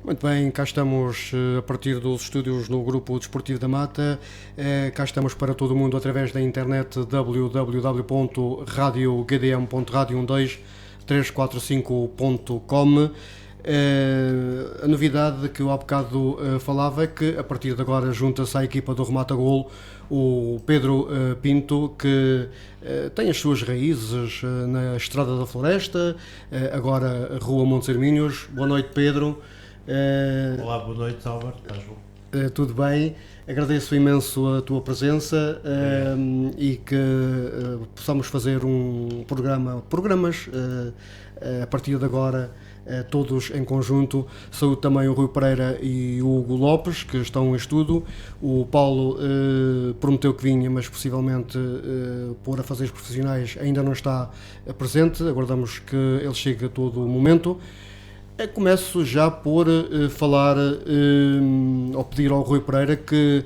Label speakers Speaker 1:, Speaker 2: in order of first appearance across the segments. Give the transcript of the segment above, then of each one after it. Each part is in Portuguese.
Speaker 1: Muito bem, cá estamos a partir dos estúdios no Grupo Desportivo da Mata. Cá estamos para todo o mundo através da internet www.radiogdm.radio12345.com. A novidade que eu há bocado falava é que a partir de agora junta-se à equipa do Remata Golo o Pedro Pinto, que tem as suas raízes na Estrada da Floresta, agora Rua Montes Hermínios. Boa noite, Pedro.
Speaker 2: Olá, boa noite, Álvaro, estás bom?
Speaker 1: Tudo bem, agradeço imenso a tua presença e que possamos fazer programas a partir de agora, todos em conjunto. Saúde também o Rui Pereira e o Hugo Lopes, que estão em estudo. O Paulo prometeu que vinha, mas possivelmente por afazeres profissionais ainda não está presente. Aguardamos que ele chegue a todo o momento. Começo já por falar ou pedir ao Rui Pereira que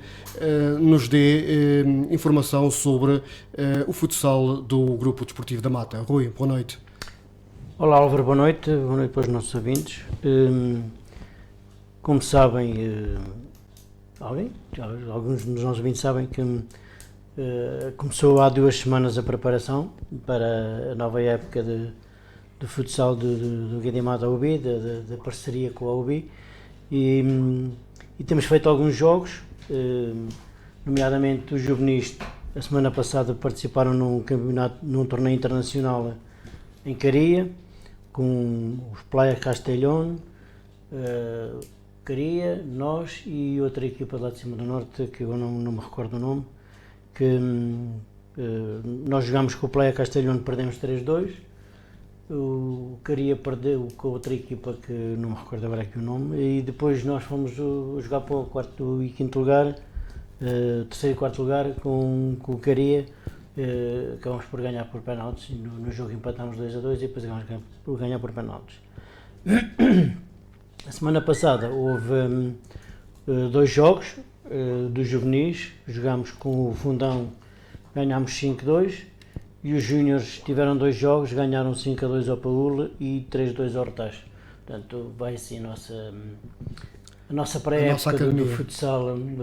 Speaker 1: nos dê informação sobre o futsal do Grupo Desportivo da Mata. Rui, boa noite.
Speaker 3: Olá, Álvaro, boa noite para os nossos ouvintes. Como sabem, alguns dos nossos ouvintes sabem que começou há 2 semanas a preparação para a nova época de futsal do Guedimata UBI, da parceria com a UBI, e temos feito alguns jogos, nomeadamente os juvenis. A semana passada participaram num torneio internacional em Caria, com os Playa Castellón, Caria, nós e outra equipa lá de cima do norte, que eu não me recordo o nome, que nós jogámos com o Playa Castellón, perdemos 3-2, o Caria perdeu com outra equipa que não me recordo agora aqui o nome, e depois nós fomos jogar para o 4º e 5º lugar, 3º e 4º lugar com o Caria. Acabamos por ganhar por penaltis. No jogo empatámos 2-2 e depois acabamos por ganhar por penaltis. A semana passada houve 2 jogos dos juvenis. Jogámos com o Fundão, ganhámos 5-2, e os júniores tiveram 2 jogos, ganharam 5-2 ao Paúl e 3-2 ao Hortaz. Portanto, vai assim a nossa pré-época do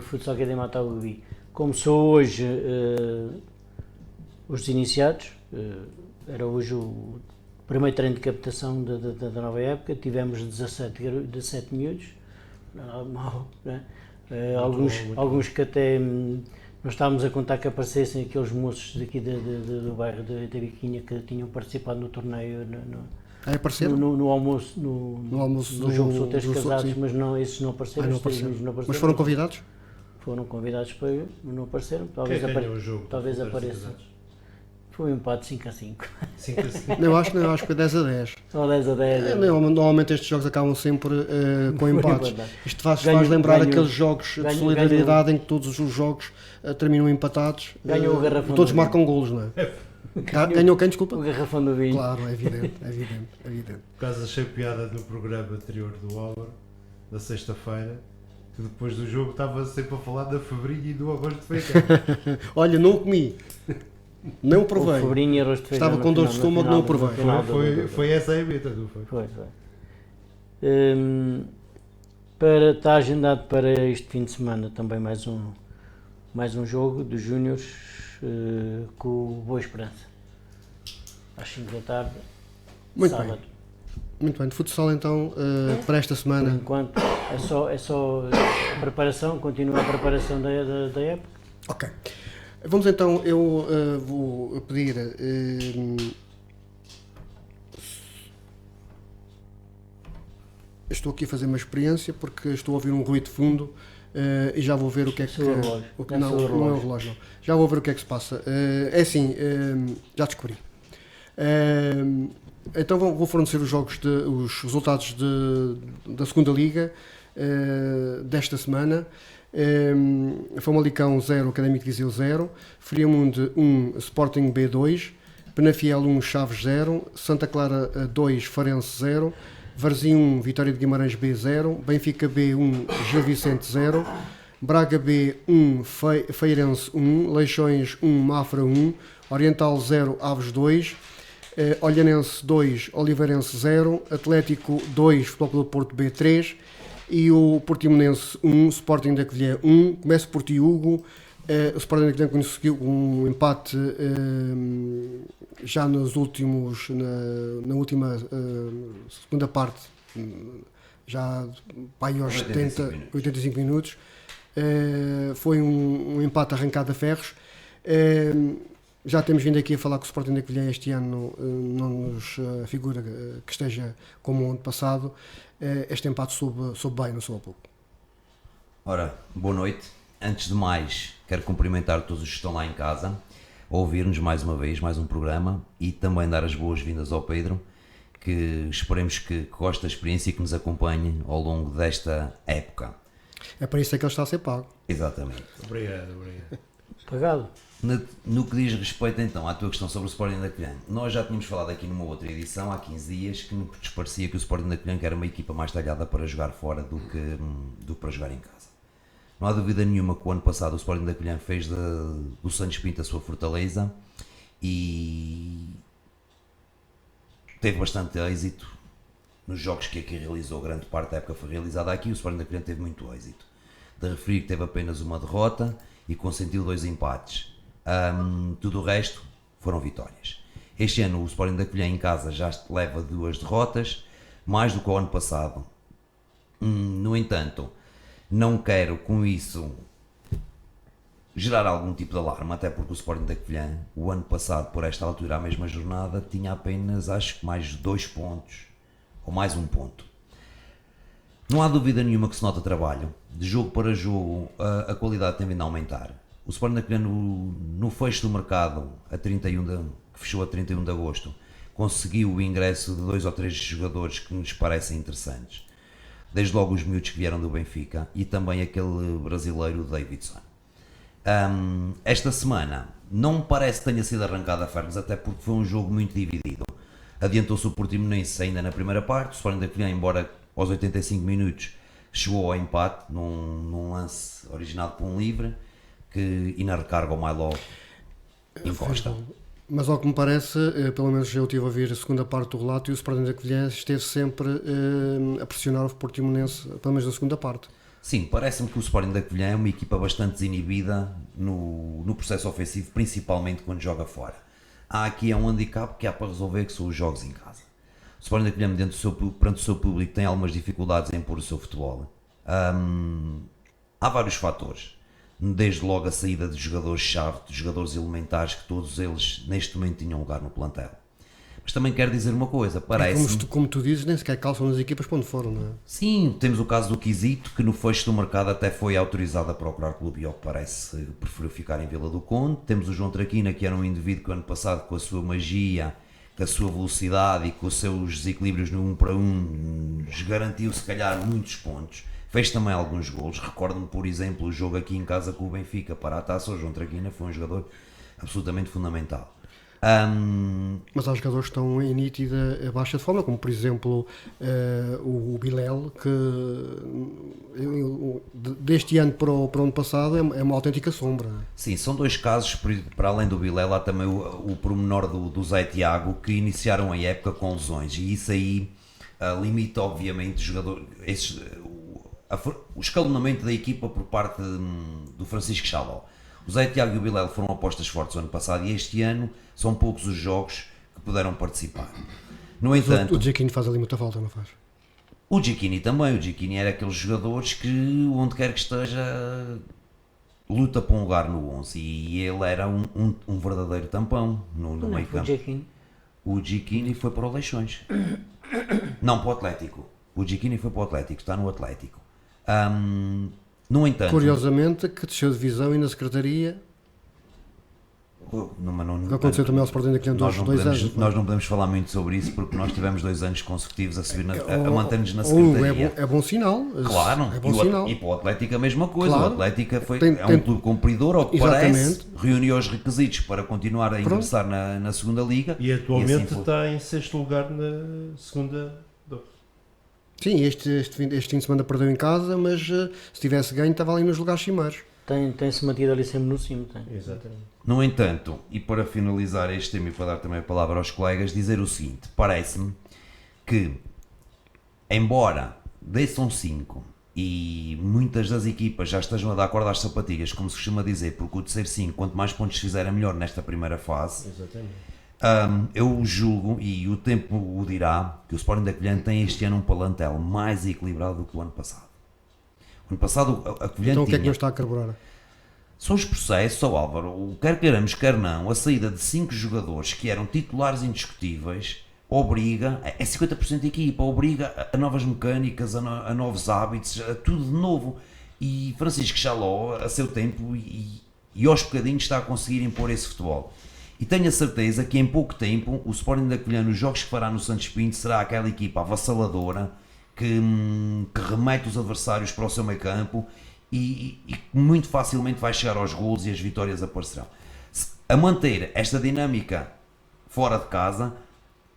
Speaker 3: futsal que é de Mata UBI. Começou hoje os iniciados, era hoje o primeiro treino de captação da nova época. Tivemos 17 miúdos, normal, né? Alguns que até nós estávamos a contar que aparecessem aqueles moços daqui do bairro da Biquinha que tinham participado no torneio, no almoço, no jogo de solteiros casados, mas não, esses não apareceram.
Speaker 1: Mas foram convidados?
Speaker 3: Foram convidados para não apareceram, talvez apareçam. Foi um empate 5-5.
Speaker 1: 5-5? Eu acho que foi 10-10.
Speaker 3: Ou 10-10.
Speaker 1: Normalmente estes jogos acabam sempre com empates. Isto faz lembrar aqueles jogos de solidariedade em que todos os jogos terminam empatados.
Speaker 3: Ganhou o garrafão.
Speaker 1: Todos marcam golos, não é? Ganhou quem, desculpa?
Speaker 3: O garrafão do vinho.
Speaker 1: Claro, é evidente.
Speaker 2: Por causa achei piada no programa anterior do Álvaro, da sexta-feira, que depois do jogo estava sempre a falar da febrinha e do arroz de feijão.
Speaker 1: Olha, não o comi. Não provei.
Speaker 3: Estava
Speaker 1: com dor de estômago, não o provei.
Speaker 2: Foi essa a meta, não foi?
Speaker 3: Foi. Está agendado para este fim de semana também mais um jogo dos júniores com o Boa Esperança, às 5 da tarde, sábado.
Speaker 1: Muito bem, de futsal então para esta semana.
Speaker 3: Por enquanto é só a preparação, continua a preparação da época.
Speaker 1: Ok. Vamos então, eu vou pedir estou aqui a fazer uma experiência porque estou a ouvir um ruído de fundo e já vou ver o que é que... Não é o relógio, não. Já vou ver o que é que se passa. É assim, já descobri. Então vou fornecer os resultados da segunda liga desta semana. Famalicão 0, Académico de Viseu 0, Friamunde 1, Sporting B 2, Penafiel 1, Chaves 0, Santa Clara 2, Farense 0, Varzim 1, Vitória de Guimarães B 0, Benfica B 1, Gil Vicente 0, Braga B 1, Feirense 1, Leixões 1, Mafra 1, Oriental 0, Aves 2, Olhanense 2, Oliveirense 0, Atlético 2, Futebol Clube do Porto B 3, e o Portimonense 1, Sporting da Covilhã 1. Começo por ti, Hugo. O Sporting da Covilhã conseguiu um empate já nos últimos, na última segunda parte, já vai aos 85 minutos. Foi um empate arrancado a ferros. Já temos vindo aqui a falar que o Sporting da Covilhã este ano não nos figura que esteja como o ano passado. Este empate soube bem, não soube pouco.
Speaker 4: Ora, boa noite. Antes de mais, quero cumprimentar todos os que estão lá em casa, a ouvir-nos mais uma vez, mais um programa, e também dar as boas-vindas ao Pedro, que esperemos que goste da experiência e que nos acompanhe ao longo desta época.
Speaker 1: É para isso que ele está a ser pago.
Speaker 4: Exatamente.
Speaker 2: Obrigado.
Speaker 3: Pagado.
Speaker 4: No que diz respeito então à tua questão sobre o Sporting da Covilhã, nós já tínhamos falado aqui numa outra edição, há 15 dias, que nos parecia que o Sporting da Covilhã era uma equipa mais talhada para jogar fora do que para jogar em casa. Não há dúvida nenhuma que o ano passado o Sporting da Covilhã fez do Santos Pinto a sua fortaleza e teve bastante êxito nos jogos que aqui realizou. Grande parte da época foi realizada aqui. O Sporting da Covilhã teve muito êxito. De referir que teve apenas uma derrota e consentiu 2 empates. Tudo o resto foram vitórias. Este ano o Sporting da Covilhã em casa já leva 2 derrotas, mais do que o ano passado. No entanto, não quero com isso gerar algum tipo de alarme, até porque o Sporting da Covilhã, o ano passado, por esta altura, a mesma jornada, tinha apenas, acho que mais 2 pontos, ou mais 1 ponto. Não há dúvida nenhuma que se nota trabalho. De jogo para jogo, a qualidade tem vindo a aumentar. O Sporting da Covilhã, no fecho do mercado, que fechou a 31 de agosto, conseguiu o ingresso de 2 ou 3 jogadores que nos parecem interessantes. Desde logo os miúdos que vieram do Benfica e também aquele brasileiro Davidson. Esta semana não me parece que tenha sido arrancada a ferros, até porque foi um jogo muito dividido. Adiantou-se o Portimonense ainda na primeira parte. O Sporting da Covilhã, embora aos 85 minutos, chegou ao empate num lance originado por um livre e na recarga o Mailó encosta.
Speaker 1: Mas ao que me parece, pelo menos eu estive a ouvir a segunda parte do relato e o Sporting da Covilhã esteve sempre a pressionar o Portimonense, pelo menos na segunda parte.
Speaker 4: Sim, parece-me que o Sporting da Covilhã é uma equipa bastante desinibida no processo ofensivo, principalmente quando joga fora. Há aqui um handicap que há para resolver, que são os jogos em casa. O Sporting da Covilhã, perante o seu público, tem algumas dificuldades em impor o seu futebol. Há vários fatores. Desde logo a saída de jogadores-chave, de jogadores elementares, que todos eles neste momento tinham lugar no plantel. Mas também quero dizer uma coisa, parece...
Speaker 1: Como tu dizes, nem sequer calçam nas equipas para onde foram, não é?
Speaker 4: Sim, temos o caso do Quisito, que no fecho do mercado até foi autorizado a procurar clube e ao que parece preferiu ficar em Vila do Conde. Temos o João Traquina, que era um indivíduo que ano passado, com a sua magia, com a sua velocidade e com os seus desequilíbrios no 1 para 1, garantiu se calhar muitos pontos. Fez também alguns golos. Recordo-me, por exemplo, o jogo aqui em casa com o Benfica para a taça. O João Traquina foi um jogador absolutamente fundamental.
Speaker 1: Mas há jogadores que estão em nítida baixa de forma, como por exemplo o Bilel, que deste ano para o ano passado é uma autêntica sombra.
Speaker 4: Sim, são 2 casos. Para além do Bilel, há também o pormenor do Zé Tiago, que iniciaram a época com lesões, e isso aí limita obviamente o escalonamento da equipa por parte do Francisco Chaló. O Zé Tiago e o Bilel foram apostas fortes o ano passado e este ano são poucos os jogos que puderam participar. No entanto,
Speaker 1: o Giacchini faz ali muita falta, não faz?
Speaker 4: O Giacchini também. O Giacchini era aqueles jogadores que, onde quer que esteja, luta por um lugar no 11, e ele era um verdadeiro tampão no meio campo. O Giacchini foi para o Leixões. Não, para o Atlético. O Giacchini foi para o Atlético, está no Atlético. No entanto,
Speaker 1: curiosamente, que desceu de divisão e na secretaria. Que aconteceu também ao Sporting daqui a 2 anos.
Speaker 4: Nós não podemos falar muito sobre isso porque nós tivemos 2 anos consecutivos a subir a manter-nos na secretaria.
Speaker 1: É bom sinal.
Speaker 4: Claro,
Speaker 1: é bom sinal.
Speaker 4: E para o Atlético a mesma coisa.
Speaker 1: Claro.
Speaker 4: O Atlético é um clube cumpridor, ao que parece, reuniu os requisitos para continuar a ingressar na segunda liga.
Speaker 2: E atualmente está em 6º lugar na segunda.
Speaker 1: Sim, este fim de semana perdeu em casa, mas se tivesse ganho estava ali nos lugares cimeiros.
Speaker 3: Tem-se mantido ali sempre no cimo.
Speaker 2: Exatamente.
Speaker 4: No entanto, e para finalizar este tema e para dar também a palavra aos colegas, dizer o seguinte: parece-me que, embora desçam 5 e muitas das equipas já estejam a dar corda às sapatilhas, como se costuma dizer, porque o terceiro 5, quanto mais pontos fizerem melhor nesta primeira fase.
Speaker 2: Exatamente.
Speaker 4: Eu julgo, e o tempo o dirá, que o Sporting da Covilhã tem este ano um plantel mais equilibrado do que o ano passado. O ano passado a Covilhã
Speaker 1: Então o que é que
Speaker 4: tinha...
Speaker 1: não está a carburar?
Speaker 4: São os processos, ó Álvaro, quer queiramos, quer não, a saída de 5 jogadores que eram titulares indiscutíveis obriga, é 50% da equipa, obriga a novas mecânicas, a novos hábitos, a tudo de novo. E Francisco Chaló, a seu tempo e aos bocadinhos, está a conseguir impor esse futebol. E tenho a certeza que em pouco tempo o Sporting da Covilhã, nos jogos que fará no Santos Pinto, será aquela equipa avassaladora que remete os adversários para o seu meio campo e muito facilmente vai chegar aos golos e as vitórias aparecerão. A manter esta dinâmica fora de casa,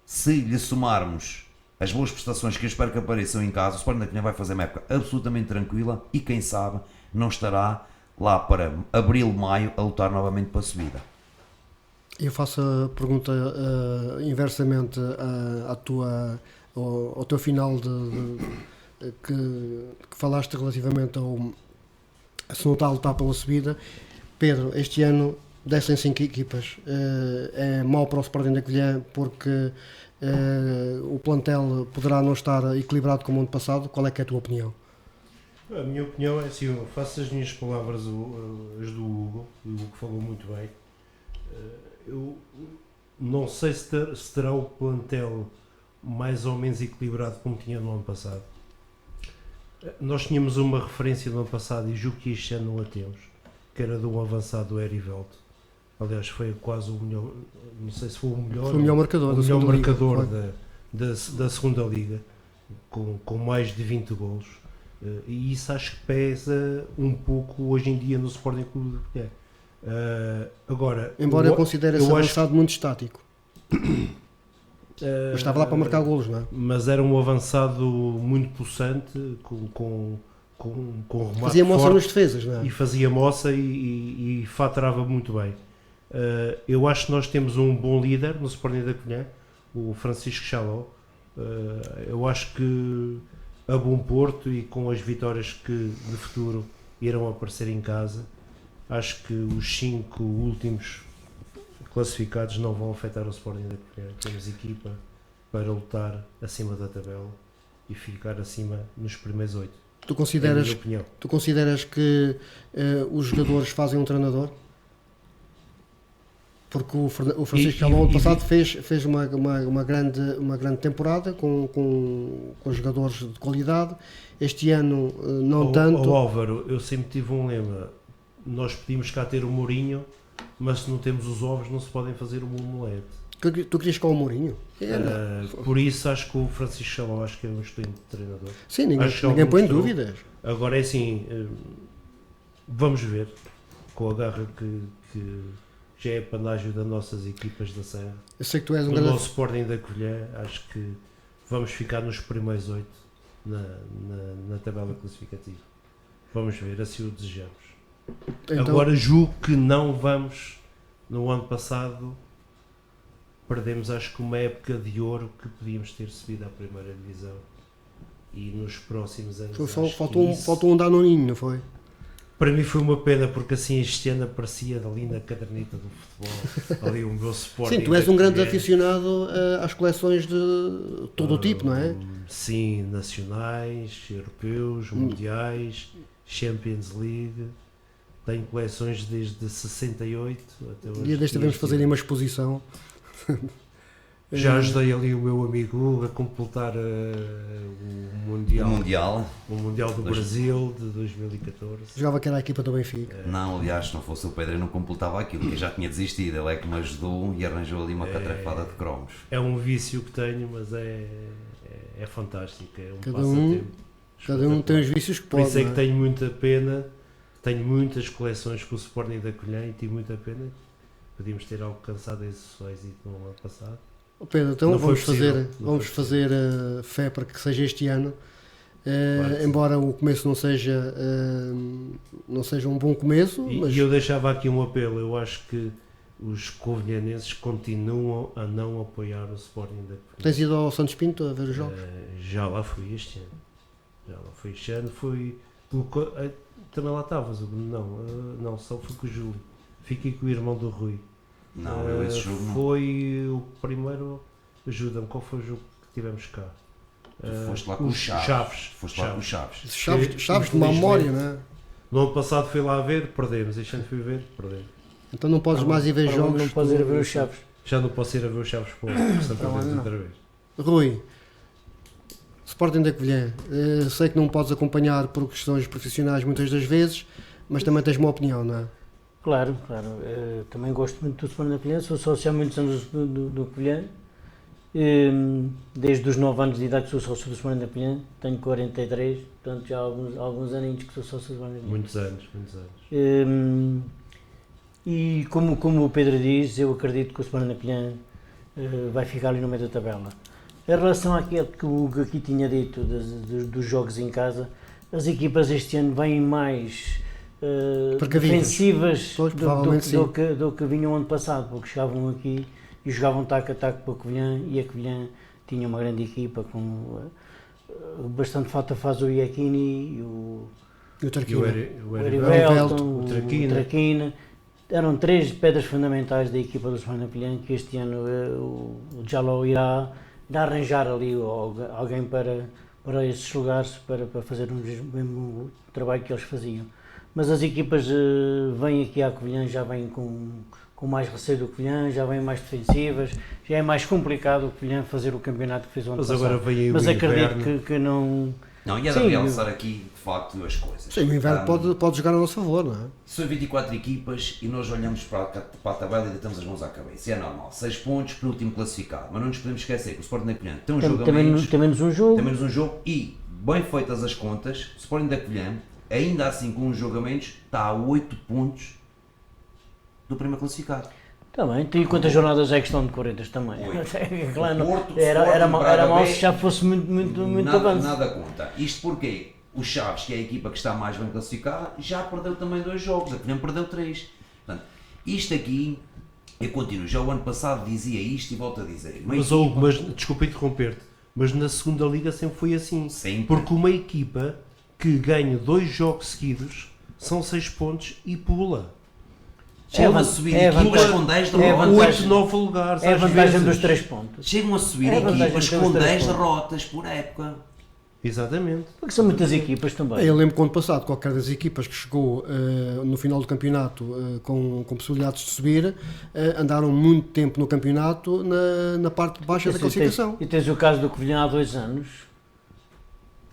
Speaker 4: se lhe somarmos as boas prestações que eu espero que apareçam em casa, o Sporting da Covilhã vai fazer uma época absolutamente tranquila e quem sabe não estará lá para abril, maio a lutar novamente para a subida.
Speaker 1: Eu faço a pergunta inversamente ao teu final que falaste relativamente se não está a lutar pela subida. Pedro, este ano descem 5 equipas. É mau para o Sporting da Covilhã porque o plantel poderá não estar equilibrado como o ano passado. Qual é que é a tua opinião?
Speaker 2: A minha opinião é assim, eu faço as minhas palavras as do Hugo, o Hugo falou muito bem. Eu não sei se terá o plantel mais ou menos equilibrado como tinha no ano passado. Nós tínhamos uma referência no ano passado e julgo que este ano não a temos, que era de um avançado do Erivelto. Aliás, foi quase o melhor, não sei se foi o melhor,
Speaker 1: Foi o melhor marcador,
Speaker 2: da segunda liga, com mais de 20 golos. E isso acho que pesa um pouco hoje em dia no Sporting Clube de Covilhã. Agora,
Speaker 1: embora eu considere esse avançado
Speaker 2: acho,
Speaker 1: muito estático, mas estava lá para marcar golos, não é?
Speaker 2: Mas era um avançado muito possante, com remate
Speaker 1: fazia moça
Speaker 2: forte,
Speaker 1: nos defesas, não é?
Speaker 2: e fazia moça e faturava muito bem. Eu acho que nós temos um bom líder no Sporting da Covilhã, o Francisco Chaló. Eu acho que a bom porto e com as vitórias que de futuro irão aparecer em casa, acho que os 5 últimos classificados não vão afetar o Sporting da Covilhã. Temos equipa para lutar acima da tabela e ficar acima nos primeiros 8.
Speaker 1: Tu consideras que os jogadores fazem um treinador? Porque o Francisco Chaló ano passado fez uma grande temporada com jogadores de qualidade. Este ano não tanto.
Speaker 2: Álvaro, eu sempre tive um lema: nós pedimos cá ter o Mourinho, mas se não temos os ovos não se podem fazer um omelete.
Speaker 1: Tu querias com o Mourinho?
Speaker 2: Por isso acho que o Francisco Chaló acho que é um excelente treinador.
Speaker 1: Sim, ninguém põe dúvidas.
Speaker 2: Agora é assim, vamos ver com a garra que já é panágio das nossas equipas da Serra.
Speaker 1: Eu sei que tu és um
Speaker 2: grande... O nosso Sporting da Covilhã, acho que vamos ficar nos primeiros 8 na tabela classificativa. Vamos ver, assim o desejamos. Então, agora julgo que não vamos. No ano passado perdemos, acho que uma época de ouro que podíamos ter subido à primeira divisão, e nos próximos anos
Speaker 1: faltou um danoninho, não foi?
Speaker 2: Para mim foi uma pena, porque assim este ano aparecia ali na caderneta do futebol, ali o meu Sporting.
Speaker 1: Sim, tu és um grande aficionado às coleções de todo o tipo, não é?
Speaker 2: Sim, nacionais, europeus, mundiais, Champions League. Tenho coleções desde 68 até hoje.
Speaker 1: E desta vez fazerem uma exposição.
Speaker 2: Já ajudei ali o meu amigo Hugo a completar o Mundial do Brasil de 2014.
Speaker 1: Jogava que era a equipa do Benfica.
Speaker 4: Não, aliás, se não fosse o Pedro eu não completava aquilo, que eu já tinha desistido. Ele é que me ajudou e arranjou ali uma catrafada de cromos.
Speaker 2: É um vício que tenho, mas é fantástico. É um
Speaker 1: cada um tem os vícios que pode.
Speaker 2: Por isso é que tenho muita pena. Tenho muitas coleções com o Sporting da Covilhã e tive muita pena. Podíamos ter alcançado esse êxito no ano passado.
Speaker 1: Pedro, então vamos fazer fé para que seja este ano, claro, embora o começo não seja um bom começo.
Speaker 2: E eu deixava aqui um apelo: eu acho que os covilhanenses continuam a não apoiar o Sporting da Covilhã.
Speaker 1: Tens ido ao Santos Pinto a ver os jogos?
Speaker 2: Já lá fui este ano. foi este ano, foi... Também lá estavas, não, só foi com o Júlio. Fiquei com o irmão do Rui.
Speaker 4: Não, eu esse jogo não.
Speaker 2: Foi o primeiro, ajuda-me, qual foi o jogo que tivemos cá?
Speaker 4: Tu foste lá com os Chaves. Foste lá com os Chaves.
Speaker 1: Chaves de má memória, não é?
Speaker 2: No ano passado fui lá ver, perdemos. Este ano fui ver, perdemos.
Speaker 1: Então não podes mais ir ver jogos.
Speaker 3: Não podes ir a ver os Chaves.
Speaker 2: Já não posso ir a ver os Chaves por Santa Vez outra vez.
Speaker 1: Rui, Sporting da Covilhã, sei que não podes acompanhar por questões profissionais muitas das vezes, mas também tens uma opinião, não é?
Speaker 3: Claro. Também gosto muito do Sporting da Covilhã, sou sócio há muitos anos do Covilhã. Desde os 9 anos de idade que sou sócio do Sporting da Covilhã, tenho 43, portanto já há alguns aninhos que sou sócio do Sporting da Covilhã.
Speaker 2: Muitos anos.
Speaker 3: E como o Pedro diz, eu acredito que o Sporting da Covilhã vai ficar ali no meio da tabela. Em relação àquilo que o aqui tinha dito dos jogos em casa, as equipas este ano vêm mais defensivas do que vinham ano passado, porque chegavam aqui e jogavam taco a taco para o Covilhã, e a Covilhã tinha uma grande equipa com bastante falta faz o Iachini e o Erivelton, o Traquina. Eram 3 pedras fundamentais da equipa do Sporting da Covilhã, que este ano o Jaló irá arranjar ali alguém para esses lugares, para fazer o mesmo trabalho que eles faziam. Mas as equipas vêm aqui à Covilhã, já vêm com mais receio do Covilhã, já vêm mais defensivas, já é mais complicado o Covilhã fazer o campeonato que fez o ano passado.
Speaker 2: Agora vem aí
Speaker 3: mas
Speaker 2: o
Speaker 3: acredito
Speaker 2: inverno.
Speaker 3: que não...
Speaker 4: Não, e é de realçar aqui, de facto, as coisas.
Speaker 1: Sim, o inverno pode jogar a nosso favor, não é?
Speaker 4: São 24 equipas e nós olhamos para a tabela e deitamos as mãos à cabeça. E é normal. 6 pontos, penúltimo classificado. Mas não nos podemos esquecer que o Sporting da Covilhã tem um jogo a menos.
Speaker 3: Tem menos um jogo.
Speaker 4: Tem menos um jogo e, bem feitas as contas, o Sporting da Covilhã, ainda assim com um jogo a menos, está a 8 pontos do primeiro classificado.
Speaker 3: Também, e quantas jornadas é que estão decorridas também? Claro,
Speaker 4: Porto,
Speaker 3: era mal
Speaker 4: B,
Speaker 3: se já fosse muito avanço.
Speaker 4: Nada conta. Isto porque o Chaves, que é a equipa que está mais bem classificada, já perdeu também 2 jogos, a Covilhã perdeu 3. Portanto, isto aqui, eu continuo, já o ano passado dizia isto e volto a dizer.
Speaker 2: Mas desculpa interromper-te, mas na segunda liga sempre foi assim.
Speaker 4: Sempre.
Speaker 2: Porque uma equipa que ganha 2 jogos seguidos são 6 pontos e pula.
Speaker 4: Chegam a subir equipas com 10 derrotas.
Speaker 2: 8, 9 lugares.
Speaker 3: É a vantagem dos 3 pontos.
Speaker 4: Chegam a subir equipas com 10 derrotas por época.
Speaker 2: Exatamente.
Speaker 3: Porque são muitas equipas também.
Speaker 1: Eu lembro que ano passado, qualquer das equipas que chegou no final do campeonato com possibilidades de subir, andaram muito tempo no campeonato na parte baixa da classificação.
Speaker 3: E tens o caso do Covilhã há 2 anos.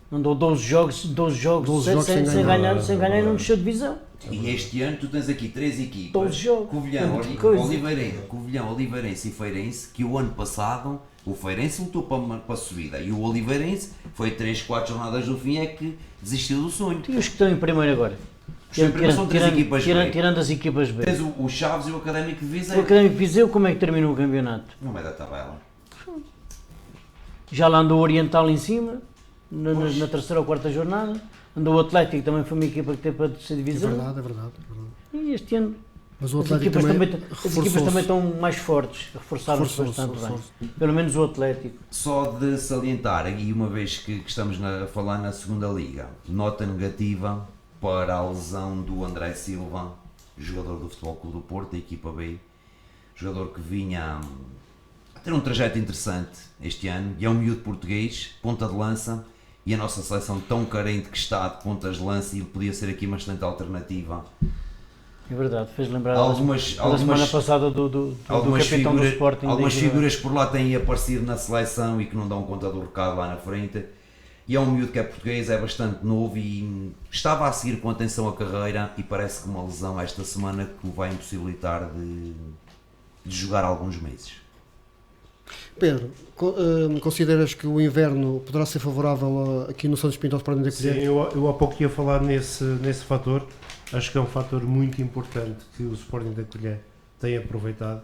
Speaker 3: Andou 12 jogos sem ganhar e não desceu de divisão.
Speaker 4: E este ano tu tens aqui 3 equipas,
Speaker 3: 12 jogos.
Speaker 4: Covilhã, Oliveirense e Feirense, que o ano passado o Feirense lutou para a subida e o Oliveirense foi 3, 4 jornadas do fim é que desistiu do sonho.
Speaker 3: E os que estão em primeiro agora?
Speaker 4: São 3 equipas B.
Speaker 3: Tirando as equipas B.
Speaker 4: Tens o Chaves e o Académico de Viseu.
Speaker 3: O Académico de Viseu, como é que terminou o campeonato?
Speaker 4: No meio da tabela.
Speaker 3: Já lá andou o Oriental em cima, na 3ª ou 4ª jornada. Andou o Atlético, também foi uma equipa que teve para a 3ª divisão.
Speaker 1: É verdade.
Speaker 3: E este ano
Speaker 1: mas o
Speaker 3: as equipas também estão mais fortes, reforçaram-se bastante bem. Pelo menos o Atlético.
Speaker 4: Só de salientar, e uma vez que estamos a falar na segunda liga, nota negativa para a lesão do André Silva, jogador do Futebol Clube do Porto, da equipa B, jogador que vinha a ter um trajeto interessante este ano, e é um miúdo português, ponta de lança, e a nossa seleção tão carente que está de pontas de lança, e podia ser aqui uma excelente alternativa.
Speaker 3: É verdade, fez lembrar
Speaker 4: algumas
Speaker 3: semana passada do capitão do Sporting.
Speaker 4: Algumas figuras por lá têm aparecido na seleção e que não dão conta do recado lá na frente. E é um miúdo que é português, é bastante novo e estava a seguir com atenção a carreira, e parece que uma lesão esta semana que o vai impossibilitar de jogar alguns meses.
Speaker 1: Pedro, consideras que o inverno poderá ser favorável aqui no Santos Pinto ao Sporting da Covilhã?
Speaker 2: Sim, eu há pouco ia falar nesse fator. Acho que é um fator muito importante que o Sporting da Covilhã tem aproveitado,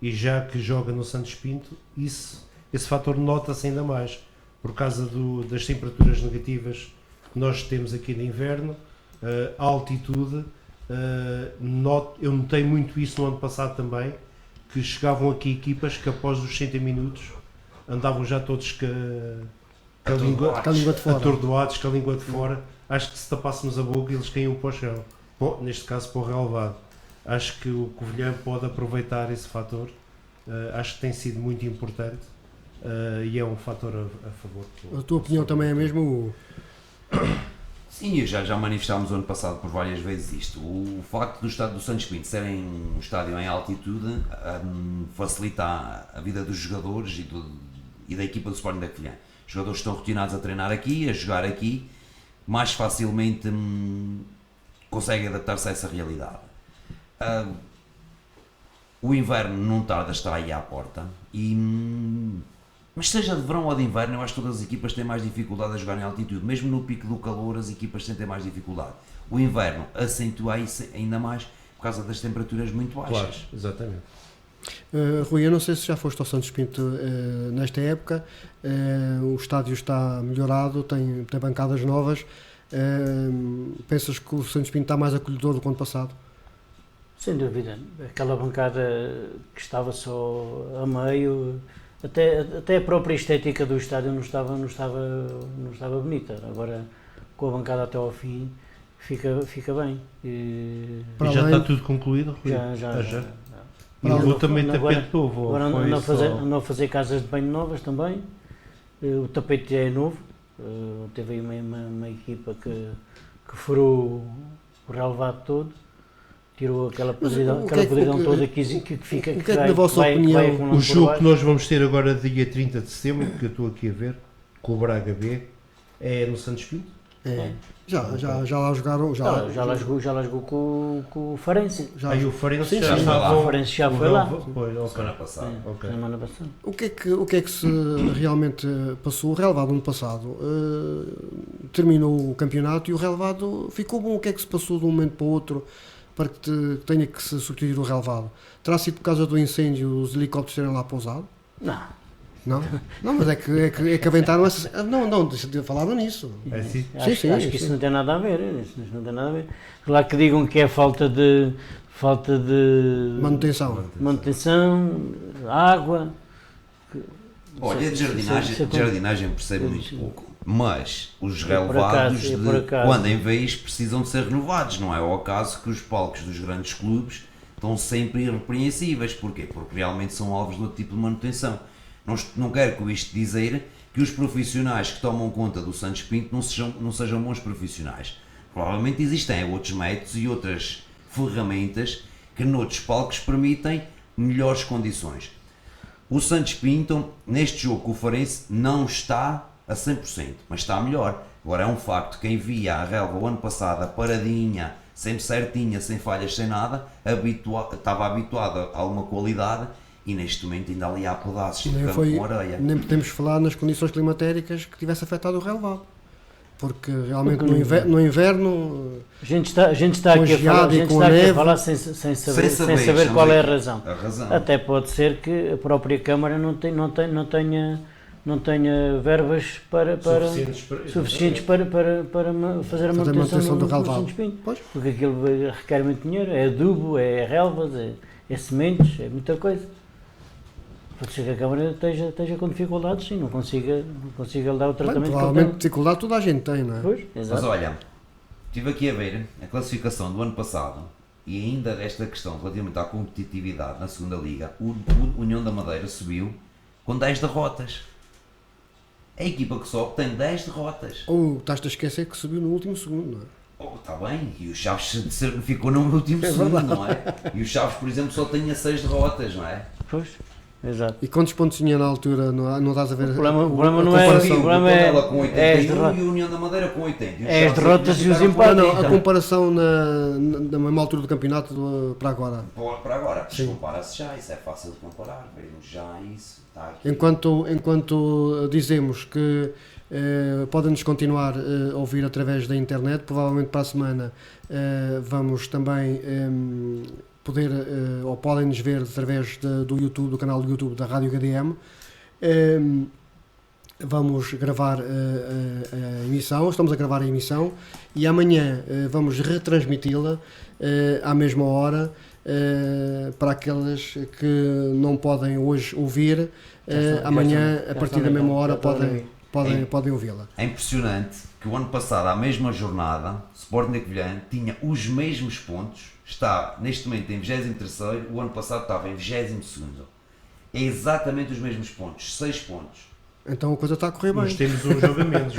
Speaker 2: e já que joga no Santos Pinto, esse fator nota-se ainda mais por causa das temperaturas negativas que nós temos aqui no inverno, a altitude. Eu notei muito isso no ano passado também, que chegavam aqui equipas que após os 60 minutos andavam já todos com a língua
Speaker 1: de fora.
Speaker 2: atordoados, com a língua de fora. Acho que se tapássemos a boca eles caíam para o chão. Neste caso para o relevado. Acho que o Covilhã pode aproveitar esse fator. Acho que tem sido muito importante e é um fator a favor.
Speaker 1: A tua opinião também é mesmo, Hugo?
Speaker 4: Sim, já manifestámos ano passado por várias vezes isto. O facto do estádio do Santos Pinto ser um estádio em altitude facilita a vida dos jogadores e da equipa do Sporting da Covilhã. Os jogadores estão rotinados a treinar aqui, a jogar aqui, mais facilmente conseguem adaptar-se a essa realidade. O inverno não tarda, está aí à porta, mas seja de verão ou de inverno, eu acho que todas as equipas têm mais dificuldade a jogar em altitude. Mesmo no pico do calor, as equipas sentem mais dificuldade. O inverno acentua isso ainda mais por causa das temperaturas muito baixas.
Speaker 2: Claro, exatamente.
Speaker 1: Rui, eu não sei se já foste ao Santos Pinto nesta época. O estádio está melhorado, tem bancadas novas. Pensas que o Santos Pinto está mais acolhedor do que o ano passado?
Speaker 3: Sem dúvida. Aquela bancada que estava só a meio, até a própria estética do estádio não estava bonita. Agora, com a bancada até ao fim, fica bem.
Speaker 2: E já está tudo concluído, Rui?
Speaker 3: Já.
Speaker 2: E o também tapete novo?
Speaker 3: Agora andam a fazer casas de banho novas também. O tapete já é novo. Teve aí uma equipa que furou o relevado todo. Tirou aquela podridão toda que fica.
Speaker 1: O que é que na vossa opinião,
Speaker 2: o jogo que nós vamos ter agora dia 30 de setembro, que eu estou aqui a ver, com o Braga B, é no Santos Pinto?
Speaker 1: Já lá jogaram.
Speaker 3: Já lá jogou com o Farense.
Speaker 2: E o Farense
Speaker 3: já foi lá.
Speaker 4: Semana passada.
Speaker 3: Semana passada.
Speaker 1: O que é que se realmente passou? O relevado ano passado terminou o campeonato e o relevado ficou bom. O que é que se passou de um momento para o outro para que tenha que se substituir o relevado? Terá sido por causa do incêndio os helicópteros terem lá pousado? Não, mas é que aventaram essa. Não, falaram nisso.
Speaker 2: É assim?
Speaker 3: Acho que isso não tem nada a ver. Claro que digam que é falta de manutenção, água.
Speaker 4: Olha, de jardinagem percebo muito pouco. Mas os relevados, quando em vez, precisam de ser renovados. Não é o caso que os palcos dos grandes clubes estão sempre irrepreensíveis. Porquê? Porque realmente são alvos de outro tipo de manutenção. Não quero com isto dizer que os profissionais que tomam conta do Santos Pinto não sejam bons profissionais. Provavelmente existem outros métodos e outras ferramentas que noutros palcos permitem melhores condições. O Santos Pinto, neste jogo com o Farense, não está a 100%, mas está melhor. Agora é um facto, quem via a relva o ano passado paradinha, sempre certinha, sem falhas, sem nada, estava habituado a alguma qualidade. E neste momento ainda ali há pedaços de campo com areia.
Speaker 1: Nem podemos falar nas condições climatéricas que tivesse afetado o relevado. Porque realmente no inverno...
Speaker 3: A gente está aqui a falar sem saber qual é a razão. Até pode ser que a própria Câmara não tenha verbas suficientes para fazer a manutenção do relevado. Porque aquilo requer muito dinheiro, é adubo, é relvas, é sementes, é muita coisa. Pode ser que a Câmara esteja com dificuldades e não consiga lhe dar o tratamento.
Speaker 1: Provavelmente dificuldade toda a gente tem, não é?
Speaker 3: Pois, exato.
Speaker 4: Mas olha, estive aqui a ver a classificação do ano passado e ainda esta questão relativamente à competitividade na segunda liga. O União da Madeira subiu com 10 derrotas. A equipa que sobe tem 10 derrotas.
Speaker 1: Estás-te a esquecer que subiu no último segundo, não é?
Speaker 4: Está bem, e o Chaves ficou no último segundo, não é? E o Chaves, por exemplo, só tinha 6 derrotas, não é?
Speaker 3: Pois. Exato.
Speaker 1: E quantos pontos tinha na altura? Não estás a ver?
Speaker 3: O problema não é. O problema
Speaker 4: ela com 81 e o União da Madeira com 80.
Speaker 3: É as derrotas e os empates.
Speaker 1: A comparação na mesma altura do campeonato para agora.
Speaker 4: Para agora, compara-se já, isso é fácil de comparar. Vemos já isso. Está aqui.
Speaker 1: Enquanto dizemos que podem-nos continuar a ouvir através da internet, provavelmente para a semana vamos também. Poder, ou podem nos ver através do YouTube, do canal do YouTube da Rádio HDM. Vamos gravar a emissão, estamos a gravar a emissão e amanhã vamos retransmiti-la à mesma hora para aquelas que não podem hoje ouvir. Amanhã, a partir da mesma hora, podem ouvi-la.
Speaker 4: É impressionante que o ano passado, à mesma jornada, o Sporting da Covilhã tinha os mesmos pontos, está neste momento em 23º, o ano passado estava em 22º. É exatamente os mesmos pontos, 6 pontos.
Speaker 1: Então a coisa está a correr bem.
Speaker 2: Mas temos um jogo a menos.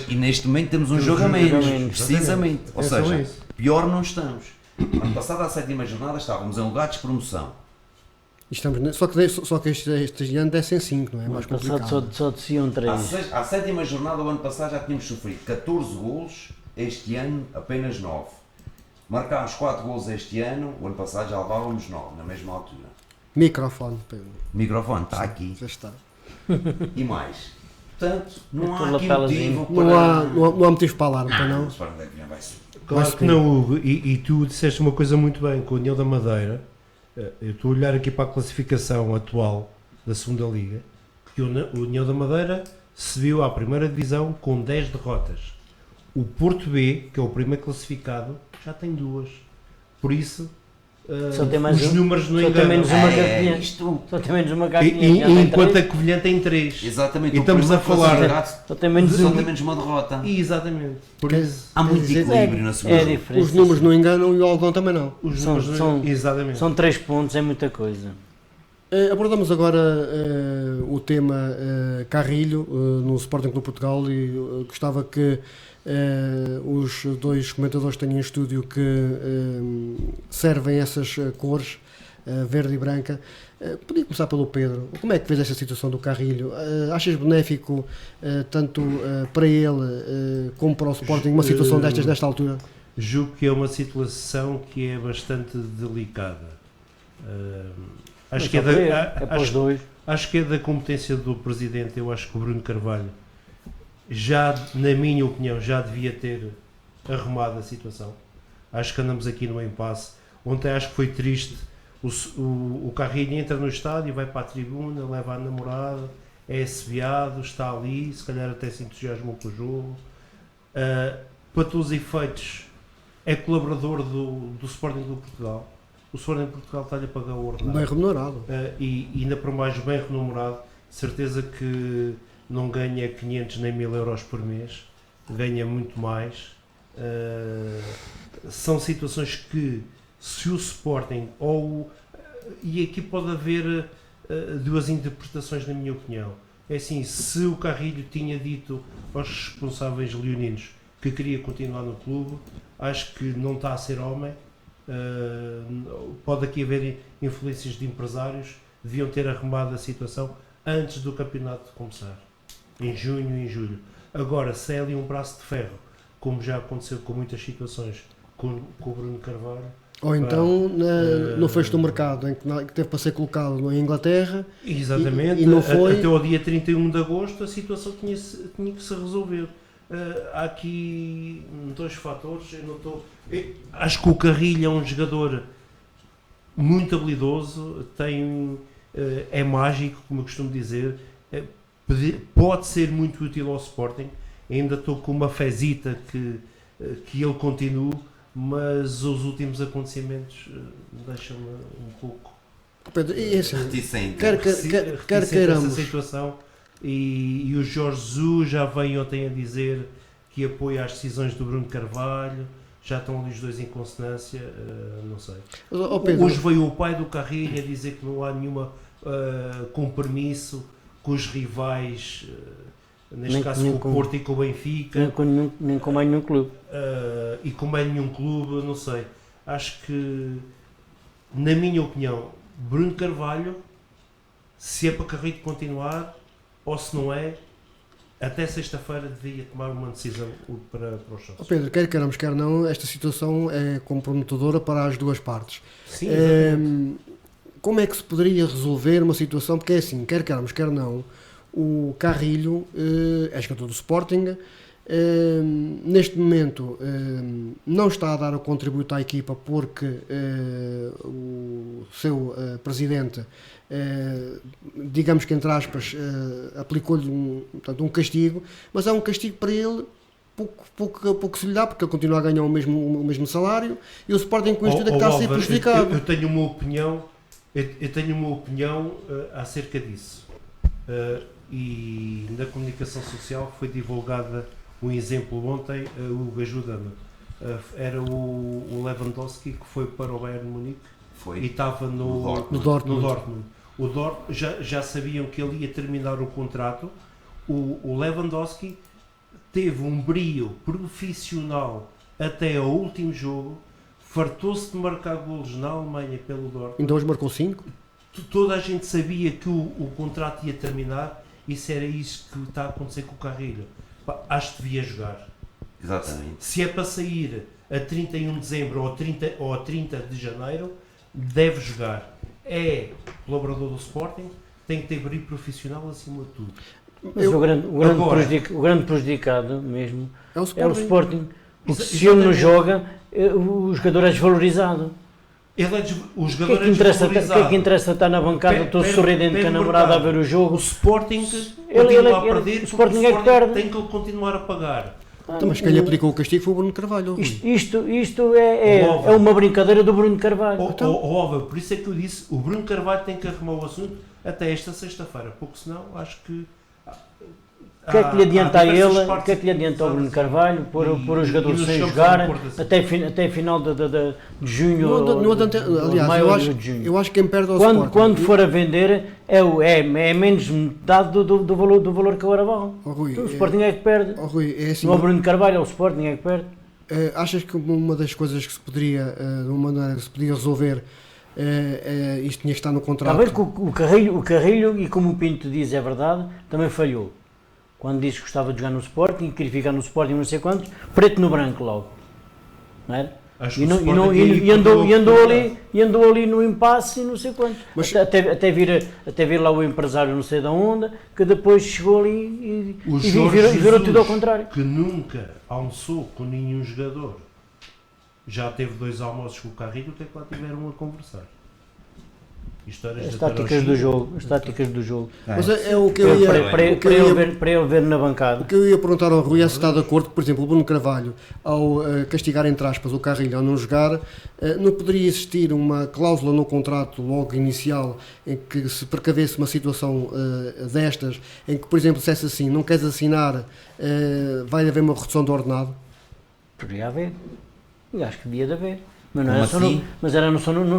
Speaker 4: E neste momento temos um jogo a menos, precisamente. Ou
Speaker 2: É só
Speaker 4: seja,
Speaker 2: isso.
Speaker 4: pior não estamos. Ano passado, à 7ª jornada, estávamos em lugar de promoção.
Speaker 1: Só que este ano descem 5, não é?
Speaker 3: No
Speaker 1: Mais
Speaker 3: ano passado
Speaker 1: complicado.
Speaker 3: só desciam 3.
Speaker 4: À 7ª jornada, o ano passado, já tínhamos sofrido 14 golos, este ano apenas 9. Marcámos 4 golos este ano, o ano passado já levávamos 9, na mesma altura.
Speaker 1: Microfone, Pedro.
Speaker 4: O microfone está aqui.
Speaker 1: Já está.
Speaker 4: E mais. Portanto, não há
Speaker 3: Aquele
Speaker 4: aqui
Speaker 3: lapelazinho.
Speaker 4: motivo
Speaker 1: Não
Speaker 4: para...
Speaker 1: há motivo para alarme, para
Speaker 4: O
Speaker 1: não?
Speaker 4: Sporting da Covilhã vai subir.
Speaker 2: Claro que não, Hugo, e tu disseste uma coisa muito bem, com o União da Madeira, eu estou a olhar aqui para a classificação atual da segunda Liga, porque o União da Madeira se viu à primeira divisão com 10 derrotas. O Porto B, que é o primeiro classificado, já tem 2. Por isso,
Speaker 3: Só tem mais
Speaker 2: os
Speaker 3: um.
Speaker 2: números não
Speaker 3: Só tem
Speaker 2: enganam.
Speaker 3: menos uma cartinha.
Speaker 4: Isto...
Speaker 3: Só tem menos uma
Speaker 2: E,
Speaker 3: cartinha.
Speaker 2: e enquanto a Covilhã tem 3.
Speaker 4: Exatamente.
Speaker 2: E
Speaker 4: o
Speaker 2: estamos a
Speaker 4: primeiro
Speaker 2: falar-
Speaker 4: classificado
Speaker 3: Só tem menos
Speaker 4: só
Speaker 3: um.
Speaker 4: tem menos uma derrota.
Speaker 2: Exatamente. Por
Speaker 1: Quer-
Speaker 2: isso,
Speaker 4: Há muito
Speaker 1: dizer-
Speaker 4: equilíbrio na segunda
Speaker 3: É
Speaker 4: jornada.
Speaker 3: diferente.
Speaker 1: Os números não enganam e o algodão também não.
Speaker 2: os
Speaker 3: São-
Speaker 2: números
Speaker 3: são-
Speaker 2: exatamente.
Speaker 3: São 3 pontos, é muita coisa.
Speaker 1: Abordamos agora o tema Carrilho no Sporting Clube Portugal e gostava que os dois comentadores que têm em estúdio que servem essas cores, verde e branca. Podia começar pelo Pedro. Como é que vês esta situação do Carrilho? Achas benéfico tanto para ele como para o Sporting uma situação destas nesta altura?
Speaker 2: Julgo que é uma situação que é bastante delicada. Acho
Speaker 3: Mas
Speaker 2: que é
Speaker 3: só para ele,
Speaker 2: da,
Speaker 3: é para os dois.
Speaker 2: acho que é da competência do presidente. Eu acho que o Bruno Carvalho já, na minha opinião, já devia ter arrumado a situação. Acho que andamos aqui no impasse. Ontem acho que foi triste. O Carrilho entra no estádio, vai para a tribuna, leva a namorada, é assobiado, está ali, se calhar até se entusiasmou com o jogo. Para todos os efeitos, é colaborador do Sporting Clube Portugal. O Sporting de Portugal está-lhe a pagar o ordenado.
Speaker 1: Bem remunerado.
Speaker 2: E ainda por mais bem remunerado, certeza que não ganha 500 nem 1000 euros por mês, ganha muito mais. São situações que, se o Sporting, e aqui pode haver duas interpretações na minha opinião. É assim, se o Carrilho tinha dito aos responsáveis leoninos que queria continuar no clube, acho que não está a ser homem. Pode aqui haver influências de empresários, deviam ter arrumado a situação antes do campeonato começar, em junho e em julho. Agora, se é ali um braço de ferro, como já aconteceu com muitas situações com o Bruno Carvalho,
Speaker 1: Ou então no fecho do mercado, em que teve para ser colocado na Inglaterra.
Speaker 2: exatamente,
Speaker 1: E não foi.
Speaker 2: até ao dia 31 de agosto a situação tinha que se resolver. Há aqui 2 fatores. Acho que o Carrilho é um jogador muito habilidoso, é mágico, como eu costumo dizer, pode ser muito útil ao Sporting. Ainda estou com uma fezita que ele continue, mas os últimos acontecimentos deixam-me um pouco
Speaker 1: Pedro, e assim,
Speaker 4: Reticente.
Speaker 1: quer
Speaker 2: reticente
Speaker 1: queiramos.
Speaker 2: essa situação. E o Jorge Jesus já veio ontem a dizer que apoia as decisões do Bruno Carvalho. Já estão ali os dois em consonância, não sei.
Speaker 1: Oh, Pedro,
Speaker 2: Hoje veio o pai do Carrilho a dizer que não há nenhuma compromisso com os rivais, neste
Speaker 3: Nem-
Speaker 2: caso
Speaker 3: nem
Speaker 2: com o
Speaker 3: com-
Speaker 2: Porto e com o Benfica,
Speaker 3: Nem com mais nenhum clube.
Speaker 2: e como é nenhum clube, não sei. Acho que, na minha opinião, Bruno Carvalho, se é para Carrilho continuar ou se não é, até sexta-feira devia tomar uma decisão para os
Speaker 1: oh,
Speaker 2: sócios.
Speaker 1: Pedro, quer queiramos, quer não, esta situação é comprometedora para as duas partes.
Speaker 2: Sim, exatamente.
Speaker 1: Como é que se poderia resolver uma situação? Porque é assim, quer queiramos, quer não, o Carrilho é jogador do Sporting, neste momento não está a dar o contributo à equipa porque o seu presidente, digamos que entre aspas, aplicou-lhe um castigo, mas é um castigo para ele pouco se lhe dá, porque ele continua a ganhar o mesmo salário e o Sporting com isto é que está a ser
Speaker 2: Álvaro,
Speaker 1: prejudicado.
Speaker 2: eu tenho uma opinião acerca disso. e na comunicação social foi divulgada um exemplo ontem, o Hugo ajuda-me, era o Lewandowski que foi para o Bayern de Munique e estava no Dortmund. O Dortmund já sabiam que ele ia terminar o contrato. O Lewandowski teve um brio profissional até ao último jogo, fartou-se de marcar golos na Alemanha pelo Dortmund.
Speaker 1: Então hoje marcou 5?
Speaker 2: Toda a gente sabia que o contrato ia terminar, e se era isso que está a acontecer com o Carrilho. Pá, acho que devia jogar.
Speaker 4: Exatamente.
Speaker 2: Se é para sair a 31 de dezembro ou a 30 de janeiro, deve jogar. É colaborador do Sporting, tem que ter brilho profissional acima de tudo.
Speaker 3: Mas o grande prejudicado mesmo
Speaker 1: É o
Speaker 3: é o Sporting. Porque se ele não
Speaker 2: Exatamente.
Speaker 3: joga, o jogador é desvalorizado.
Speaker 2: O
Speaker 3: O que
Speaker 2: jogador
Speaker 3: é que
Speaker 2: desvalorizado.
Speaker 3: interessa estar na bancada, todo
Speaker 2: Perde-
Speaker 3: sorridente
Speaker 2: perde
Speaker 3: com a namorada a
Speaker 2: mercado.
Speaker 3: ver o jogo?
Speaker 2: O Sporting
Speaker 3: Ele-
Speaker 2: continua a
Speaker 3: ele-
Speaker 2: perder,
Speaker 3: o Sporting
Speaker 2: porque
Speaker 3: é que perde.
Speaker 2: tem que continuar a pagar.
Speaker 1: Então, mas quem lhe aplicou o castigo foi o Bruno Carvalho. Rui.
Speaker 3: Isto é uma brincadeira do Bruno Carvalho.
Speaker 2: Óbvio, por isso é que eu disse, o Bruno Carvalho tem que arrumar o assunto até esta sexta-feira, porque senão acho que...
Speaker 3: O que é que lhe adianta a ele, o que é que lhe adianta ao Bruno Carvalho pôr o jogador sem jogar até final de junho,
Speaker 1: No adianta- aliás,
Speaker 3: maio
Speaker 1: eu
Speaker 3: ou
Speaker 1: acho,
Speaker 3: de junho?
Speaker 1: eu acho que quem perde é o Sporting.
Speaker 3: Quando for a vender é menos metade do valor que agora vale.
Speaker 1: Oh, Rui,
Speaker 3: Então, o Sporting é que perde.
Speaker 1: Oh, Rui, é assim,
Speaker 3: Não é o Bruno Carvalho, é o Sporting é que perde.
Speaker 1: achas que uma das coisas que se poderia, de uma maneira que se podia resolver, isto tinha que estar no
Speaker 3: Está
Speaker 1: contrato?
Speaker 3: a ver que o Carrilho, e como o Pinto diz, é verdade, também falhou. Quando disse que gostava de jogar no Sporting, queria ficar no Sporting não sei quantos, preto no branco logo. Não era?
Speaker 2: Acho
Speaker 3: E,
Speaker 2: que
Speaker 3: não-
Speaker 2: o
Speaker 3: e não-
Speaker 2: Sporting
Speaker 3: e-
Speaker 2: aí
Speaker 3: e andou,
Speaker 2: perdeu
Speaker 3: e
Speaker 2: a
Speaker 3: andou
Speaker 2: oportunidade.
Speaker 3: ali, e andou ali no impasse e não sei quantos.
Speaker 1: Mas-
Speaker 3: Até vir lá o empresário não sei da onda, que depois chegou ali
Speaker 2: O
Speaker 3: e
Speaker 2: Jorge
Speaker 3: virou
Speaker 2: Jesus,
Speaker 3: tudo ao contrário.
Speaker 2: que nunca almoçou com nenhum jogador, já teve 2 almoços com o Carrilho, até que lá tiveram a conversar. Histórias
Speaker 3: As
Speaker 2: da
Speaker 3: táticas do jogo.
Speaker 1: Mas é o que eu ia,
Speaker 3: Para ele ver na bancada.
Speaker 1: o que eu ia perguntar ao Rui é se está de acordo que, por exemplo, o Bruno Carvalho, ao castigar, entre aspas, o Carrilho ao não jogar, não poderia existir uma cláusula no contrato logo inicial em que se precavesse uma situação destas, em que, por exemplo, dissesse assim, não queres assinar, vai haver uma redução do ordenado?
Speaker 3: Poderia haver. Eu acho que devia de haver. Mas não
Speaker 4: Como
Speaker 3: era só
Speaker 4: assim?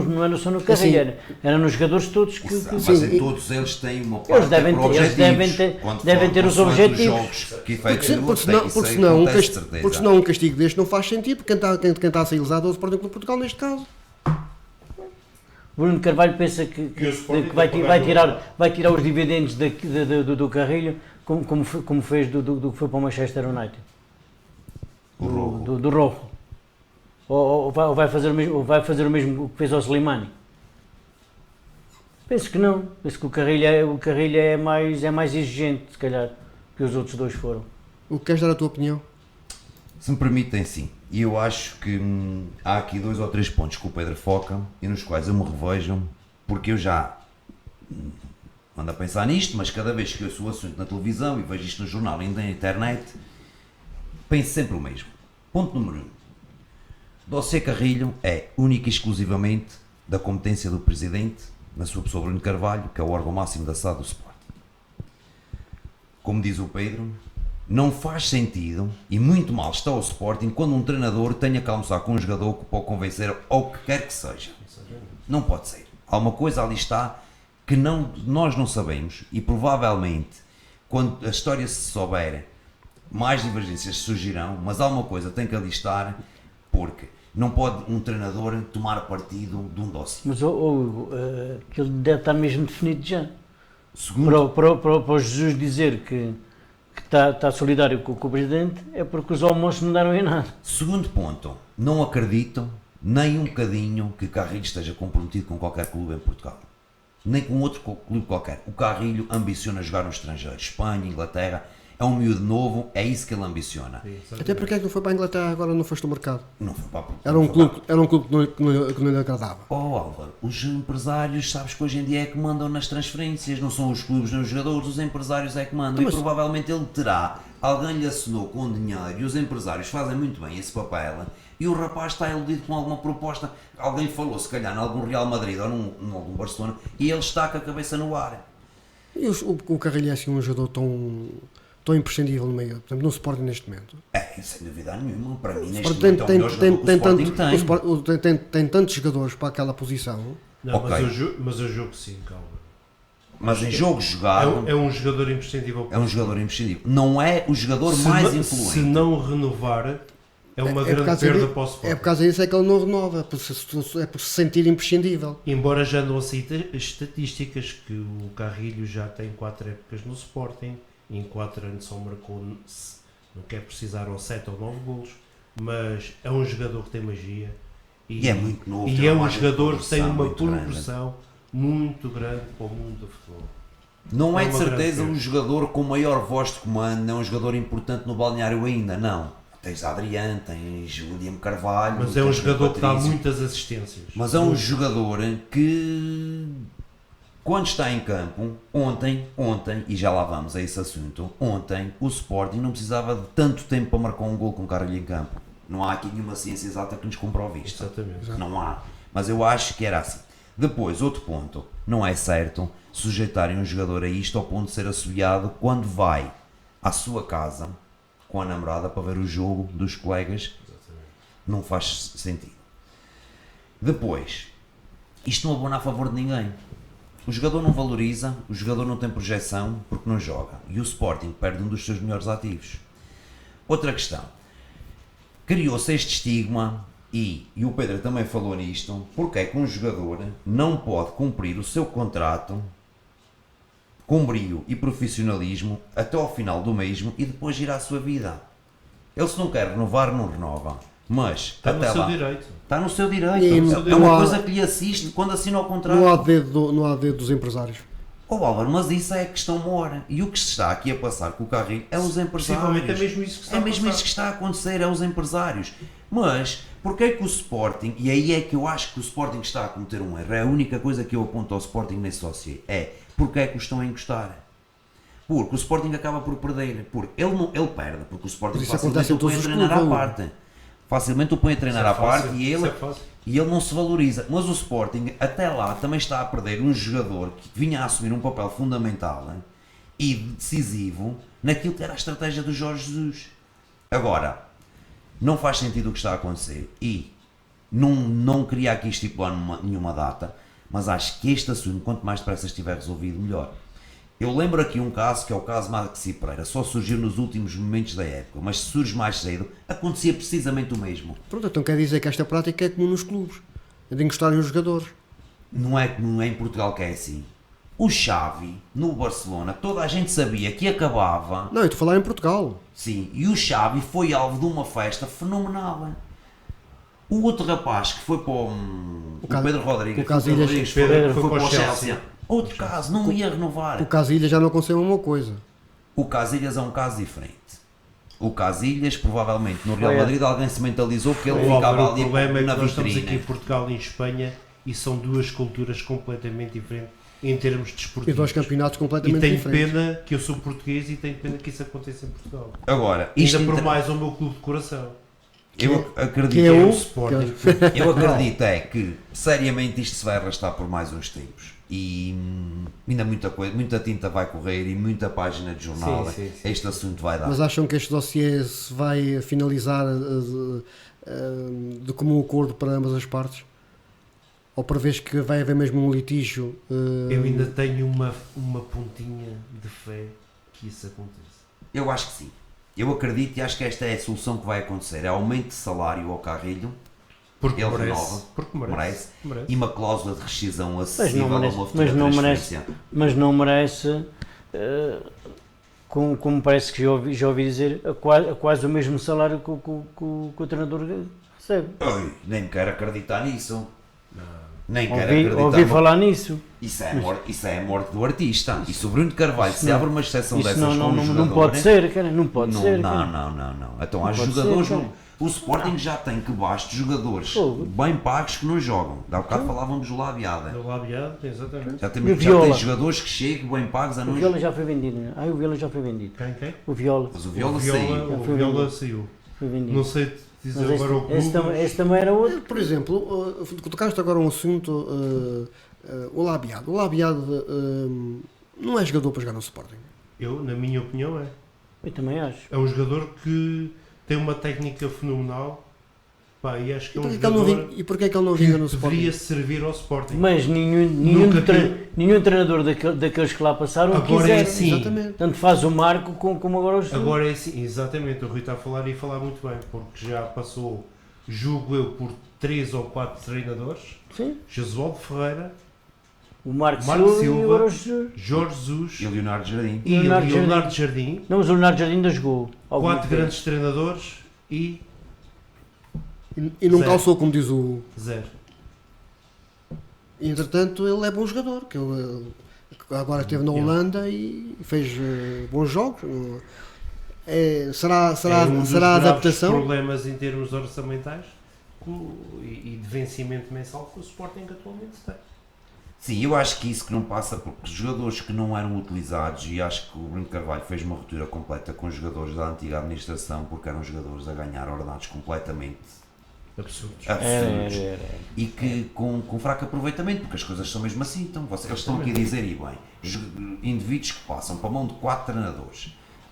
Speaker 3: não era só no Carrilho, era nos jogadores todos que
Speaker 4: Mas
Speaker 1: Sim,
Speaker 4: todos eles têm uma parte
Speaker 3: Eles devem
Speaker 4: por
Speaker 3: ter- eles
Speaker 4: objetivos.
Speaker 3: devem
Speaker 4: Quando
Speaker 3: ter os
Speaker 4: falam consoante
Speaker 3: objetivos.
Speaker 4: os jogos que
Speaker 1: Porque
Speaker 4: efetuam,
Speaker 1: senão,
Speaker 4: isso aí acontece de certeza.
Speaker 1: porque senão um castigo deste não faz sentido, porque quem está a ser lesado é o Sporting Clube de Portugal neste caso.
Speaker 3: Bruno Carvalho pensa que vai tirar os dividendos do Carrilho, como fez do que foi para o Manchester United.
Speaker 4: O Rojo.
Speaker 3: Do Rojo. Ou vai fazer o mesmo que fez ao Slimani. Penso que não. Penso que o Carrilho é mais exigente, se calhar, que os outros dois foram.
Speaker 1: O que queres dar a tua opinião?
Speaker 4: Se me permitem, sim. E eu acho que há aqui 2 ou 3 pontos que o Pedro foca e nos quais eu me revejo, porque eu já ando a pensar nisto, mas cada vez que ouço o assunto na televisão e vejo isto no jornal e na internet, penso sempre o mesmo. Ponto número 1. Dossiê Carrilho é única e exclusivamente da competência do Presidente, na sua pessoa Bruno Carvalho, que é o órgão máximo da SAD do Sport. Como diz o Pedro, não faz sentido e muito mal está o Sporting quando um treinador tenha que almoçar com um jogador que pode convencer ao que quer que seja. Não pode ser. Há uma coisa ali está que nós não sabemos e provavelmente quando a história se souber mais divergências surgirão, mas há uma coisa que tem que ali estar, porque não pode um treinador tomar partido de um dossiê.
Speaker 3: Mas aquilo deve estar mesmo definido já.
Speaker 4: Segundo,
Speaker 3: Para o Jesus dizer que está solidário com o Presidente é porque os almoços não deram em nada.
Speaker 4: segundo ponto, não acredito nem um bocadinho que Carrilho esteja comprometido com qualquer clube em Portugal. Nem com outro clube qualquer. O Carrilho ambiciona jogar no estrangeiro. Espanha, Inglaterra, é um miúdo novo, é isso que ele ambiciona.
Speaker 1: Até porque é que não foi para a Inglaterra agora não foste ao mercado?
Speaker 4: Não foi para
Speaker 1: Era um clube que não lhe agradava.
Speaker 4: Oh Álvaro, os empresários, sabes que hoje em dia é que mandam nas transferências, não são os clubes nem os jogadores, os empresários é que mandam.
Speaker 1: Mas-
Speaker 4: E provavelmente ele terá, alguém lhe assinou com dinheiro e os empresários fazem muito bem esse papel e o rapaz está iludido com alguma proposta. Alguém lhe falou, se calhar, em algum Real Madrid ou num algum Barcelona e ele está com a cabeça no ar.
Speaker 1: E o Carrilho é assim um jogador tão imprescindível no meio, por exemplo, no Sporting neste momento.
Speaker 4: Sem dúvida nenhuma. Para mim, neste
Speaker 1: Sporting
Speaker 4: momento, é o melhor jogador que o Sporting tem.
Speaker 1: o Sporting tem tantos jogadores para aquela posição.
Speaker 2: Não,
Speaker 4: Ok.
Speaker 2: mas eu jogo sim, calma.
Speaker 4: Mas em jogo jogado,
Speaker 2: É um jogador imprescindível.
Speaker 4: é um jogador imprescindível. Não é o jogador mais influente.
Speaker 2: Se não renovar, é uma grande perda para o Sporting.
Speaker 1: É por causa disso é que ele não renova, é por se sentir imprescindível.
Speaker 2: Embora já não aceite as estatísticas que o Carrilho já tem 4 épocas no Sporting, e em 4 anos só marcou, não quer precisar, ou 7 ou 9 golos, mas é um jogador que tem magia
Speaker 4: E é muito novo.
Speaker 2: e
Speaker 4: tem
Speaker 2: é
Speaker 4: uma
Speaker 2: um
Speaker 4: margem de
Speaker 2: jogador que tem
Speaker 4: progressão
Speaker 2: uma
Speaker 4: muito grande.
Speaker 2: progressão muito grande para o mundo do futebol.
Speaker 4: Não é
Speaker 2: É
Speaker 4: de
Speaker 2: uma
Speaker 4: certeza
Speaker 2: grande
Speaker 4: um jogador com maior voz de comando, não é um jogador importante no balneário ainda, não. Tens Adriano, tens William Carvalho.
Speaker 2: Mas é um
Speaker 4: tens
Speaker 2: jogador que dá
Speaker 4: Patrício.
Speaker 2: muitas assistências.
Speaker 4: Mas é um jogador que, quando está em campo, ontem, e já lá vamos a esse assunto, ontem o Sporting não precisava de tanto tempo para marcar um gol com o Carrilho em campo. Não há aqui nenhuma ciência exata que nos comprove isto.
Speaker 2: Exatamente.
Speaker 4: Não há. Mas eu acho que era assim. Depois, outro ponto, não é certo sujeitarem um jogador a isto ao ponto de ser assobiado quando vai à sua casa com a namorada para ver o jogo dos colegas. Não faz sentido. Depois, isto não abona a favor de ninguém. O jogador não valoriza, o jogador não tem projeção porque não joga. E o Sporting perde um dos seus melhores ativos. Outra questão. Criou-se este estigma e o Pedro também falou nisto, porque é que um jogador não pode cumprir o seu contrato com brio e profissionalismo até ao final do mesmo e depois ir à sua vida. Ele, se não quer renovar, não renova. Mas
Speaker 2: Está no
Speaker 4: até
Speaker 2: seu
Speaker 4: lá,
Speaker 2: direito.
Speaker 4: está no seu direito.
Speaker 1: E
Speaker 4: É
Speaker 1: não
Speaker 4: uma
Speaker 1: há-
Speaker 4: coisa que lhe assiste quando assina o contrato.
Speaker 1: Não há dedo dos empresários.
Speaker 4: Oh Álvaro, mas isso é a questão mora. E o que se está aqui a passar com o Carrilho é os empresários.
Speaker 2: Possivelmente é mesmo isso que está
Speaker 4: É
Speaker 2: a
Speaker 4: mesmo
Speaker 2: passar.
Speaker 4: isso que está a acontecer, é os empresários. Mas, porque é que o Sporting, e aí é que eu acho que o Sporting está a cometer um erro, é a única coisa que eu aponto ao Sporting nesse dossiê, é porque é que o estão a encostar. Porque o Sporting acaba por perder, porque ele perde, porque o Sporting
Speaker 1: Mas isso
Speaker 4: facilmente
Speaker 1: acontece em
Speaker 4: o põe a
Speaker 1: todos os
Speaker 4: treinar à
Speaker 1: clubes,
Speaker 4: parte. Facilmente o põe a treinar à
Speaker 2: Isso é fácil,
Speaker 4: parte e
Speaker 2: isso
Speaker 4: ele,
Speaker 2: é fácil.
Speaker 4: e ele não se valoriza. Mas o Sporting, até lá, também está a perder um jogador que vinha a assumir um papel fundamental, hein, e decisivo naquilo que era a estratégia do Jorge Jesus. Agora, não faz sentido o que está a acontecer e não queria aqui estipular nenhuma data, mas acho que este assunto, quanto mais depressa estiver resolvido, melhor. Eu lembro aqui um caso que é o caso Maxi Pereira, só surgiu nos últimos momentos da época, mas se surge mais cedo, acontecia precisamente o mesmo.
Speaker 1: Pronto, então quer dizer que esta prática é comum nos clubes, é de encostarem os jogadores.
Speaker 4: Não é em Portugal que é assim. O Xavi, no Barcelona, toda a gente sabia que acabava,
Speaker 1: Não, eu estou a falar em Portugal.
Speaker 4: sim, e o Xavi foi alvo de uma festa fenomenal. O outro rapaz que foi para o Pedro Rodrigues,
Speaker 1: o Casilhas.
Speaker 4: foi
Speaker 2: Pedro
Speaker 4: para o Chelsea. Outro caso, não ia renovar.
Speaker 1: O Casilha já não aconteceu a mesma coisa.
Speaker 4: O Casilhas é um caso diferente. O Casilhas, provavelmente, no Real
Speaker 3: Foi,
Speaker 4: Madrid, alguém se mentalizou que ele
Speaker 2: O
Speaker 4: ficava
Speaker 2: Álvaro, o
Speaker 4: ali
Speaker 2: problema é que
Speaker 4: na
Speaker 2: nós estamos aqui em
Speaker 4: vitrine.
Speaker 2: Portugal e em Espanha e são duas culturas completamente diferentes em termos
Speaker 1: E
Speaker 2: desportivos.
Speaker 1: dois campeonatos
Speaker 2: E
Speaker 1: completamente
Speaker 2: tenho
Speaker 1: diferentes.
Speaker 2: pena que eu sou português e tenho pena que isso aconteça em Portugal.
Speaker 4: Agora, isto
Speaker 2: Ainda por mais ao meu clube de coração.
Speaker 4: eu acredito,
Speaker 1: que é
Speaker 2: É
Speaker 1: o-
Speaker 2: o Sporting.
Speaker 4: eu acredito é que, seriamente, isto se vai arrastar por mais uns tempos. E ainda muita coisa, muita tinta vai correr e muita página de jornal
Speaker 2: Sim, sim, sim.
Speaker 4: este assunto vai dar.
Speaker 1: Mas acham que este dossiê se vai finalizar de comum acordo para ambas as partes? Ou prevês que vai haver mesmo um litígio?
Speaker 2: Eu ainda tenho uma pontinha de fé que isso aconteça.
Speaker 4: Eu acho que sim. Eu acredito e acho que esta é a solução que vai acontecer. É aumento de salário ao Carrilho,
Speaker 2: Porque
Speaker 4: ele
Speaker 2: merece.
Speaker 4: renova,
Speaker 2: Porque
Speaker 4: merece,
Speaker 2: merece.
Speaker 4: e uma cláusula de rescisão
Speaker 3: Mas
Speaker 4: acessível
Speaker 3: não
Speaker 4: a
Speaker 3: merece,
Speaker 4: uma futura
Speaker 3: mas não merece,
Speaker 4: transferência.
Speaker 3: mas não merece como parece que já ouvi dizer, a quase o mesmo salário que o treinador recebe.
Speaker 4: Oi, nem quero acreditar nisso. Nem quero acreditar.
Speaker 3: Ouvi falar nisso.
Speaker 4: Isso é a morte do artista. E se o Bruno de Carvalho se
Speaker 3: não-
Speaker 4: abre uma exceção
Speaker 3: Isso
Speaker 4: dessas
Speaker 3: não,
Speaker 4: com
Speaker 3: não,
Speaker 4: um
Speaker 3: não,
Speaker 4: jogador,
Speaker 3: não pode
Speaker 4: né?
Speaker 3: ser, cara, não pode
Speaker 4: Não,
Speaker 3: ser.
Speaker 4: não,
Speaker 3: cara.
Speaker 4: não. Então há
Speaker 3: Não pode
Speaker 4: jogadores.
Speaker 3: ser, cara.
Speaker 4: O Sporting já tem que baixo de jogadores
Speaker 3: Fogo.
Speaker 4: bem pagos que não jogam. Há bocado falávamos do Labiada.
Speaker 2: Do Labiado, exatamente.
Speaker 4: Já
Speaker 3: E o
Speaker 4: tem
Speaker 3: Viola?
Speaker 4: jogadores que chegam bem pagos a
Speaker 3: O
Speaker 4: não
Speaker 3: Viola já foi vendido, né? O Viola já foi vendido.
Speaker 2: Quem?
Speaker 3: O Viola
Speaker 4: Mas o Viola
Speaker 2: O
Speaker 4: saiu.
Speaker 2: o
Speaker 3: foi
Speaker 2: Viola
Speaker 3: vendido.
Speaker 2: saiu.
Speaker 3: foi vendido.
Speaker 2: Não sei te dizer
Speaker 3: Mas
Speaker 2: agora o clube.
Speaker 3: esse também era outro.
Speaker 1: Por exemplo, tocaste agora um assunto, o Labiado. O Labiado não é jogador para jogar no Sporting.
Speaker 2: Eu, na minha opinião, é.
Speaker 3: Eu também acho.
Speaker 2: É um jogador que tem uma técnica fenomenal. Pá, e acho que é um
Speaker 1: Porquê que ele não
Speaker 2: jogador
Speaker 1: vinga, e porquê que ele não vinga no
Speaker 2: que deveria
Speaker 1: Sporting?
Speaker 2: servir ao Sporting.
Speaker 3: Mas
Speaker 2: Nunca
Speaker 3: nenhum treinador daqueles que lá passaram
Speaker 2: Agora
Speaker 3: quiser.
Speaker 2: é sim.
Speaker 1: Exatamente.
Speaker 3: Tanto faz o Marco como agora o Sul.
Speaker 2: Agora é assim, exatamente, o Rui está a falar e falar muito bem, porque já passou, julgo eu, por 3 ou 4 treinadores,
Speaker 3: Sim.
Speaker 2: Jesualdo Ferreira,
Speaker 3: O Marco
Speaker 2: Marco
Speaker 3: Silva e
Speaker 2: Silva,
Speaker 3: agora o Sul.
Speaker 2: Jorge Jesus
Speaker 4: E o Leonardo Jardim.
Speaker 2: e
Speaker 3: Leonardo
Speaker 2: Leonardo Jardim,
Speaker 3: Não, mas o Leonardo Jardim ainda jogou. alguma
Speaker 2: 4
Speaker 3: vez.
Speaker 2: grandes treinadores e
Speaker 1: E não
Speaker 2: Zero.
Speaker 1: calçou, como diz o.
Speaker 2: 0.
Speaker 1: E, entretanto, ele é bom jogador. Que ele, agora esteve na Holanda e fez bons jogos. Será
Speaker 2: um dos
Speaker 1: a
Speaker 2: graves
Speaker 1: adaptação?
Speaker 2: problemas em termos orçamentais e de vencimento mensal que o Sporting atualmente tem.
Speaker 4: Sim, eu acho que isso que não passa porque jogadores que não eram utilizados, e acho que o Bruno Carvalho fez uma ruptura completa com os jogadores da antiga administração porque eram jogadores a ganhar ordenados completamente
Speaker 2: Absurdos.
Speaker 4: absurdos
Speaker 3: Era.
Speaker 4: e que com fraco aproveitamento, porque as coisas são mesmo assim. Então, vocês estão aqui a dizer, e bem, indivíduos que passam para a mão de 4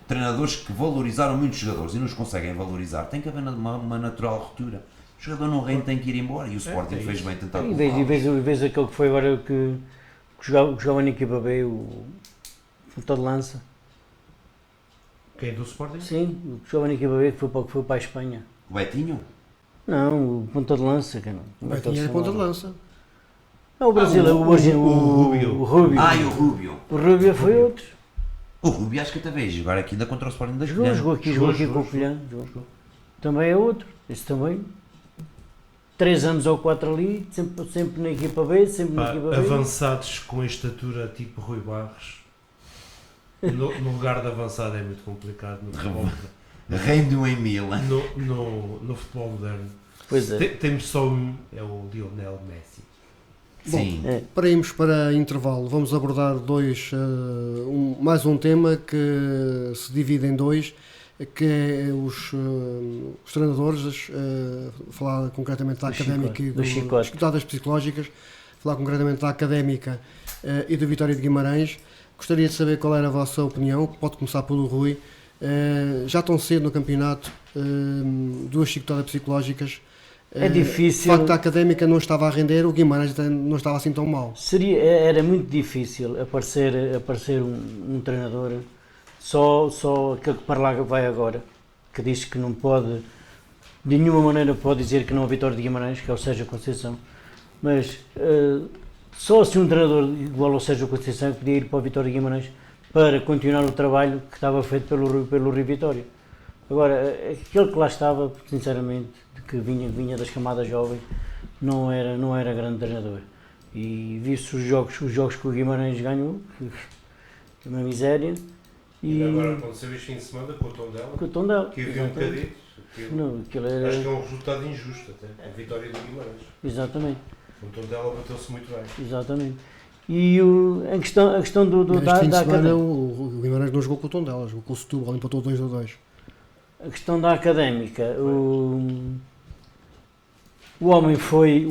Speaker 4: treinadores que valorizaram muitos jogadores e não os conseguem valorizar, tem que haver uma natural ruptura. O jogador não rende, tem que ir embora e o Sporting
Speaker 2: é
Speaker 4: fez
Speaker 2: isso.
Speaker 4: bem tentar
Speaker 3: E
Speaker 4: colocá-los.
Speaker 3: vês aquele que foi agora que jogava na equipa B, o ponta de lança.
Speaker 2: Quem é do Sporting?
Speaker 3: Sim, o que jogava na equipa B que foi para a Espanha.
Speaker 4: O Betinho?
Speaker 3: Não, o ponta de lança, que não. Como é que
Speaker 1: Betinho
Speaker 3: ele
Speaker 1: era
Speaker 3: se
Speaker 1: ponta de
Speaker 3: chamava?
Speaker 1: lança.
Speaker 3: Não, o brasileiro,
Speaker 2: o Rubio.
Speaker 3: O Rubio.
Speaker 4: Ah, e o Rubio.
Speaker 3: O Rubio foi outro.
Speaker 4: O Rubio acho que até veio jogar aqui ainda contra o Sporting da
Speaker 3: Jogou
Speaker 4: Colhã.
Speaker 3: jogou aqui
Speaker 2: Jogou.
Speaker 3: com o Colhã. Também é outro. Esse também. 3 anos ou 4 ali, sempre na equipa B, sempre na
Speaker 2: Pá,
Speaker 3: equipa B.
Speaker 2: avançados com a estatura tipo Rui Barros, no lugar de avançado é muito complicado no futebol,
Speaker 4: Reino em Milan.
Speaker 2: no futebol moderno.
Speaker 3: Pois é.
Speaker 2: Temos só um, é o Lionel Messi.
Speaker 4: Sim.
Speaker 3: É.
Speaker 1: Para irmos para intervalo, vamos abordar mais um tema que se divide em dois, que é os treinadores, falar concretamente da
Speaker 3: Do
Speaker 1: Académica e
Speaker 3: do Chicote.
Speaker 1: dificuldades psicológicas, falar concretamente da Académica e do Vitória de Guimarães. Gostaria de saber qual era a vossa opinião, pode começar pelo Rui. Já tão cedo no campeonato, 2 chicotadas psicológicas.
Speaker 3: É difícil.
Speaker 1: De facto, a Académica não estava a render, o Guimarães não estava assim tão mal.
Speaker 3: Era muito difícil aparecer um treinador, só aquele que para lá vai agora, que diz que não pode, de nenhuma maneira pode dizer que não a Vitória de Guimarães, que é o Sérgio Conceição, mas só se um treinador igual ao Sérgio Conceição podia ir para a Vitória de Guimarães para continuar o trabalho que estava feito pelo Rui Vitória. Agora, aquele que lá estava, sinceramente, que vinha das camadas jovens, não era grande treinador. E viu-se os jogos que o Guimarães ganhou, que é uma miséria.
Speaker 2: E agora aconteceu este fim de semana com o Tondela,
Speaker 3: Com o Tondela.
Speaker 2: que havia um bocadinho.
Speaker 3: Não, aquilo era...
Speaker 2: Acho que é um resultado injusto até, a vitória do Guimarães.
Speaker 3: Exatamente,
Speaker 2: O Tondela bateu-se muito bem.
Speaker 3: exatamente. E a questão
Speaker 1: Mas este fim de
Speaker 3: da
Speaker 1: semana
Speaker 3: Académica.
Speaker 1: o Guimarães não jogou com o Tondela, jogou com o Setúbal, empatou 2-2.
Speaker 3: A questão da Académica, o homem foi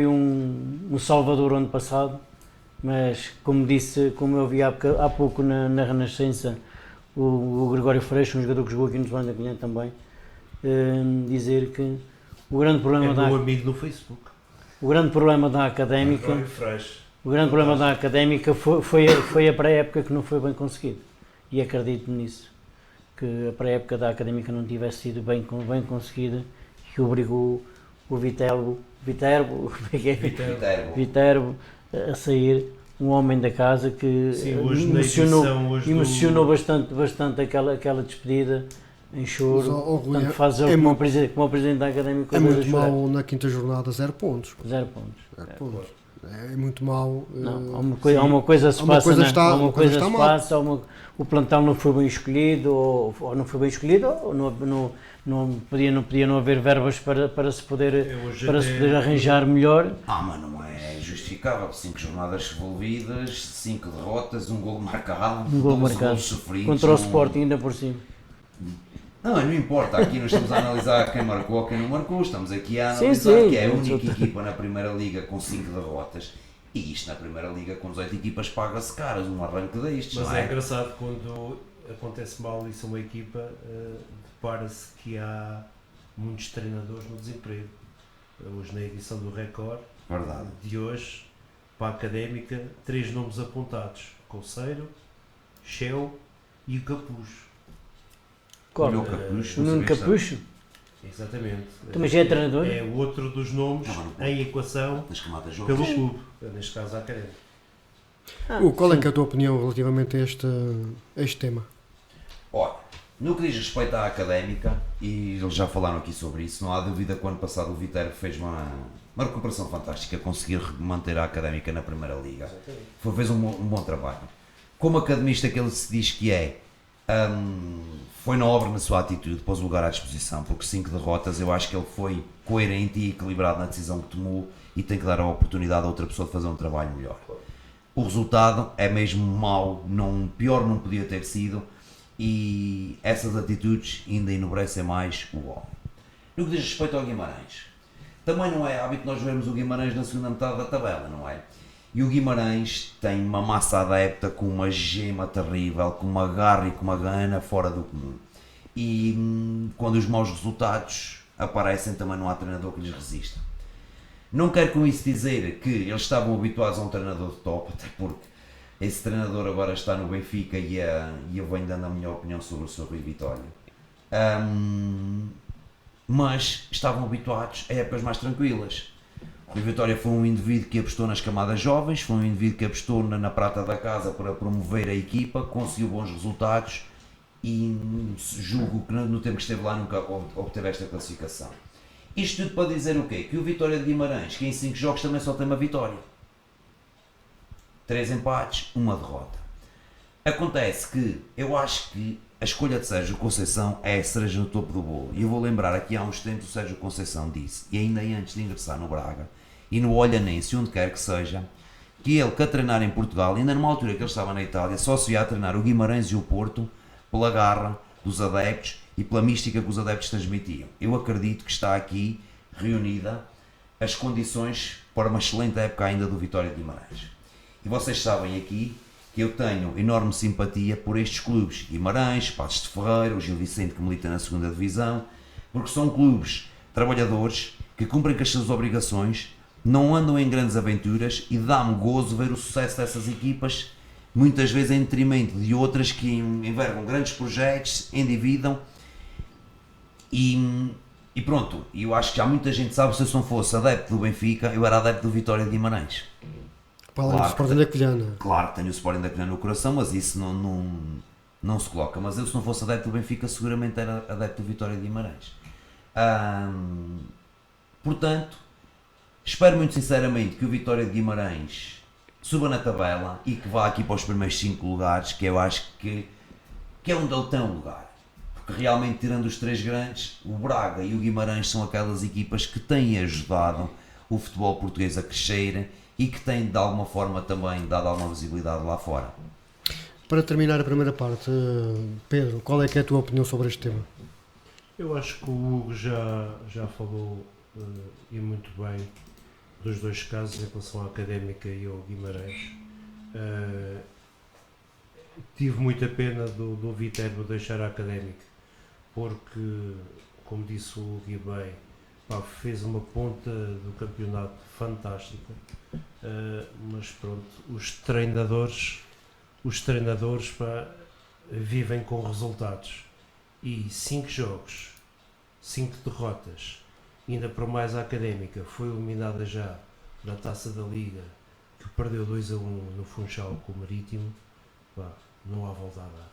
Speaker 3: um salvador ano passado, mas como eu vi há pouco na Renascença, o Gregório Freixo, um jogador que jogou aqui no Sporting da Colhã também, dizer que o grande problema
Speaker 2: É meu amigo no Facebook.
Speaker 3: o grande problema da Académica,
Speaker 2: Gregório Freixo.
Speaker 3: o grande problema da Académica foi a pré-época que não foi bem conseguido, e acredito nisso, que a pré-época da Académica não tivesse sido bem conseguida, que obrigou o Viterbo a sair, um homem da casa que
Speaker 2: Sim, hoje na edição, hoje
Speaker 3: emocionou bastante aquela despedida em choro.
Speaker 1: Mas, ó, Rui,
Speaker 3: Tanto faz ele
Speaker 1: é
Speaker 3: como,
Speaker 1: muito-
Speaker 3: como o presidente da Académica.
Speaker 1: É
Speaker 3: dois
Speaker 1: muito
Speaker 3: a chorar.
Speaker 1: mau na quinta jornada, 0 pontos.
Speaker 3: 0 pontos.
Speaker 1: 0 pontos. É muito mau.
Speaker 3: Não, há uma coisa se
Speaker 1: há uma
Speaker 3: passa,
Speaker 1: coisa
Speaker 3: né?
Speaker 1: está-
Speaker 3: Há uma
Speaker 1: uma coisa
Speaker 3: coisa
Speaker 1: está
Speaker 3: se
Speaker 1: mal.
Speaker 3: passa, o plantel não foi bem escolhido, ou não foi bem escolhido, ou não podia não haver verbas para se poder arranjar melhor.
Speaker 4: Mas não é justificável. 5 jornadas envolvidas, 5 derrotas, um gol marcado,
Speaker 3: Um gol
Speaker 4: 12
Speaker 3: marcado
Speaker 4: golos sofridos.
Speaker 3: contra o
Speaker 4: não-
Speaker 3: Sporting ainda por cima.
Speaker 4: Não importa, aqui nós estamos a analisar quem marcou ou quem não marcou, estamos aqui a
Speaker 3: Sim,
Speaker 4: analisar
Speaker 3: sim.
Speaker 4: que é a única equipa na Primeira Liga com 5 derrotas E isto na Primeira Liga, com 18 equipas, paga-se caras, um arranque destes,
Speaker 2: Mas
Speaker 4: não
Speaker 2: é
Speaker 4: é?
Speaker 2: engraçado quando acontece mal isso a uma equipa, depara-se que há muitos treinadores no desemprego. Hoje na edição do Record
Speaker 4: Verdade.
Speaker 2: de hoje, para a Académica, 3 nomes apontados: Conceiro, Shell e o Capucho.
Speaker 3: Qual?
Speaker 4: Olha o Capucho,
Speaker 3: O
Speaker 4: não
Speaker 3: Nuno
Speaker 4: sabia que
Speaker 3: Capucho?
Speaker 2: Exatamente.
Speaker 3: Também já é treinador?
Speaker 2: É outro dos nomes
Speaker 4: Não.
Speaker 2: em equação
Speaker 4: nas camadas jovens.
Speaker 2: pelo clube, neste caso a Académica.
Speaker 1: Qual é
Speaker 3: sim.
Speaker 1: que é a tua opinião relativamente a este tema?
Speaker 4: Olha, no que diz respeito à Académica, e eles já falaram aqui sobre isso, não há dúvida que o ano passado o Viterbo fez uma recuperação fantástica, conseguir manter a Académica na Primeira Liga. Fez um bom trabalho. Como academista que ele se diz que é, foi nobre na sua atitude, pôs o lugar à disposição, porque 5 derrotas, eu acho que ele foi coerente e equilibrado na decisão que tomou e tem que dar a oportunidade a outra pessoa de fazer um trabalho melhor. O resultado é mesmo mau, pior não podia ter sido, e essas atitudes ainda enobrecem mais o homem. No que diz respeito ao Guimarães, também não é hábito nós vermos o Guimarães na segunda metade da tabela, não é? E o Guimarães tem uma massa adepta com uma gema terrível, com uma garra e com uma gana fora do comum. E quando os maus resultados aparecem, também não há treinador que lhes resista. Não quero com isso dizer que eles estavam habituados a um treinador de top, até porque esse treinador agora está no Benfica e eu venho dando a minha opinião sobre o Sr. Rui Vitória. Mas estavam habituados a épocas mais tranquilas. O Vitória foi um indivíduo que apostou nas camadas jovens, foi um indivíduo que apostou na prata da casa para promover a equipa, conseguiu bons resultados e julgo que no tempo que esteve lá nunca obteve esta classificação. Isto tudo para dizer o quê? Que o Vitória de Guimarães, que em 5 jogos também só tem uma vitória. 3 empates, 1 derrota. Acontece que eu acho que a escolha de Sérgio Conceição é a cereja no topo do bolo. E eu vou lembrar aqui há uns tempos o Sérgio Conceição disse, e ainda antes de ingressar no Braga, e no Olhanense, onde quer que seja, que ele, que a treinar em Portugal, ainda numa altura que ele estava na Itália, só se ia a treinar o Guimarães e o Porto pela garra dos adeptos e pela mística que os adeptos transmitiam. Eu acredito que está aqui reunida as condições para uma excelente época ainda do Vitória de Guimarães. E vocês sabem aqui que eu tenho enorme simpatia por estes clubes, Guimarães, Passos de Ferreira, o Gil Vicente que milita na 2ª Divisão, porque são clubes trabalhadores que cumprem com as suas obrigações, não andam em grandes aventuras e dá-me gozo ver o sucesso dessas equipas, muitas vezes em detrimento de outras que envergam grandes projetos, endividam e pronto. Eu acho que já muita gente sabe, se eu não fosse adepto do Benfica, eu era adepto do Vitória de Guimarães.
Speaker 1: Para além do Sporting da Covilhã.
Speaker 4: Claro que tenho o Sporting da Covilhã no coração, mas isso não se coloca. Mas eu, se não fosse adepto do Benfica, seguramente era adepto do Vitória de Guimarães. Portanto, espero muito sinceramente que o Vitória de Guimarães suba na tabela e que vá aqui para os primeiros 5 lugares, que eu acho que é onde ele tem um lugar. Porque realmente, tirando os 3 grandes, o Braga e o Guimarães são aquelas equipas que têm ajudado o futebol português a crescer e que têm de alguma forma também dado alguma visibilidade lá fora.
Speaker 1: Para terminar a primeira parte, Pedro, qual é que é a tua opinião sobre este tema?
Speaker 2: Eu acho que o Hugo já falou e muito bem dos 2 casos em relação à Académica e ao Guimarães. Tive muita pena do Viterbo deixar a Académica, porque, como disse o Hugo e bem, fez uma ponta do campeonato fantástica, mas pronto, os treinadores vivem com resultados, e 5 jogos, 5 derrotas, ainda para mais a Académica, foi eliminada já na Taça da Liga, que perdeu 2-1 no Funchal com o Marítimo. Não há volta a dar.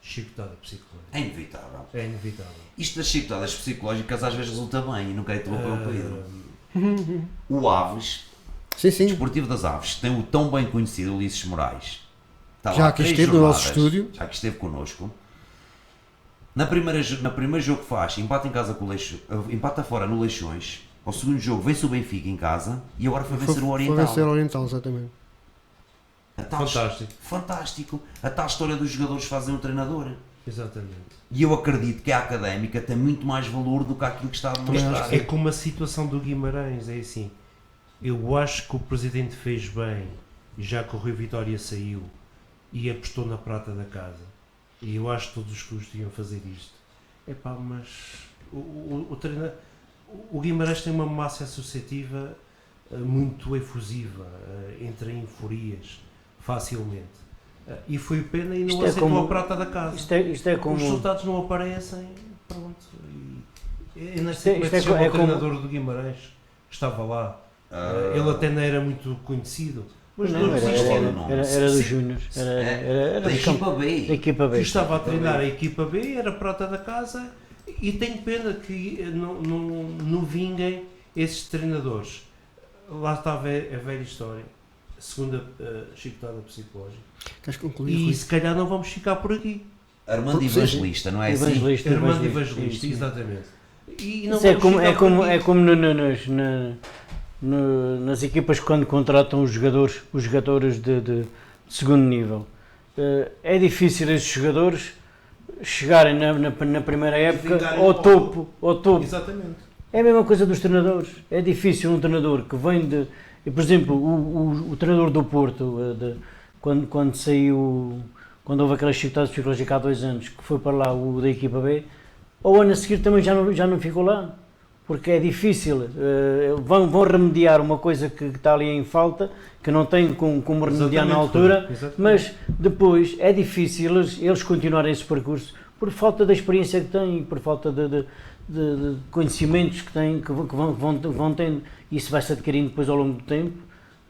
Speaker 2: Chicotada psicológica.
Speaker 4: É inevitável.
Speaker 2: É inevitável.
Speaker 4: Isto das chicotadas psicológicas às vezes resulta bem, e não quero interromper o Pedro. O Aves,
Speaker 1: Sim.
Speaker 4: Desportivo das Aves, tem o tão bem conhecido Ulisses Moraes. Está
Speaker 1: Já
Speaker 4: lá
Speaker 1: aqui
Speaker 4: 3
Speaker 1: esteve no nosso
Speaker 4: jornadas,
Speaker 1: estúdio.
Speaker 4: já que esteve connosco. Na primeiro jogo que faz, empata em casa com o Leixões, empata fora no Leixões. Ao segundo jogo vence o Benfica em casa e agora foi vencer o Oriental.
Speaker 1: Foi vencer o Oriental, exatamente.
Speaker 4: Fantástico. A tal história dos jogadores fazem um treinador.
Speaker 2: Exatamente.
Speaker 4: E eu acredito que a Académica tem muito mais valor do que aquilo que está a demonstrar.
Speaker 2: É como a situação do Guimarães, é assim. Eu acho que o Presidente fez bem, já que o Rui Vitória saiu e apostou na prata da casa. E eu acho que todos os clubes deviam fazer isto. Epá, mas o Guimarães tem uma massa associativa muito efusiva, entra em furias facilmente. E foi pena e não aceitou a prata da casa.
Speaker 3: Isto é como...
Speaker 2: Os resultados não aparecem, pronto. E não sei como é que se chama o treinador do Guimarães, estava lá. Ele até não era muito conhecido. Mas
Speaker 3: não, era dos Júniors, era
Speaker 4: da equipa B.
Speaker 3: Da equipa B.
Speaker 2: Que estava a treinar a equipa B, era prata da casa, e tenho pena que não vinguem esses treinadores. Lá estava a velha história, a segunda chicotada psicológica.
Speaker 1: Queres concluir?
Speaker 2: E se calhar não vamos ficar por aqui.
Speaker 4: Armando Evangelista, não é assim?
Speaker 2: Armando Evangelista, exatamente. E não
Speaker 3: isso é como nas equipas quando contratam os jogadores de segundo nível. É difícil esses jogadores chegarem na primeira época ao topo.
Speaker 2: Exatamente.
Speaker 3: É a mesma coisa dos treinadores. É difícil um treinador que vem de... Por exemplo, o treinador do Porto, quando saiu... Quando houve aquela chicotada psicológica há 2 anos, que foi para lá o da equipa B, ao ano a seguir também já não ficou lá. Porque é difícil, vão remediar uma coisa que está ali em falta, que não tem como remediar na altura, mas depois é difícil eles continuarem esse percurso por falta da experiência que têm, por falta de conhecimentos que têm, que vão tendo. Isso vai-se adquirindo depois ao longo do tempo,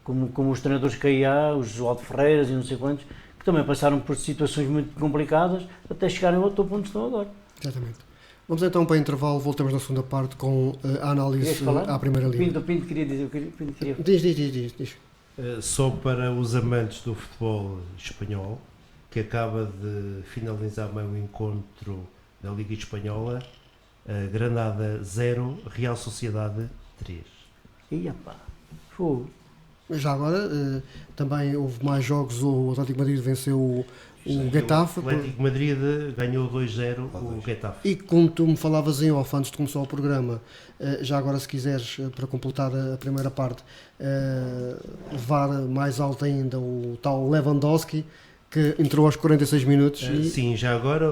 Speaker 3: como os treinadores que aí há, os João Ferreiras e não sei quantos, que também passaram por situações muito complicadas até chegarem ao topo onde estão agora.
Speaker 1: Exatamente. Vamos então para o intervalo, voltamos na segunda parte com a análise à Primeira Liga.
Speaker 3: O Pinto queria dizer.
Speaker 1: Diz.
Speaker 2: Só para os amantes do futebol espanhol, que acaba de finalizar bem o encontro da Liga Espanhola, Granada 0, Real Sociedade 3.
Speaker 1: Já agora, também houve mais jogos, o Atlético Madrid venceu o Getafe.
Speaker 2: O Atlético Madrid ganhou 2-0 o Getafe.
Speaker 1: E como tu me falavas em off antes de começar o programa, já agora se quiseres, para completar a primeira parte, levar mais alto ainda o tal Lewandowski, que entrou aos 46 minutos.
Speaker 2: Sim, já agora,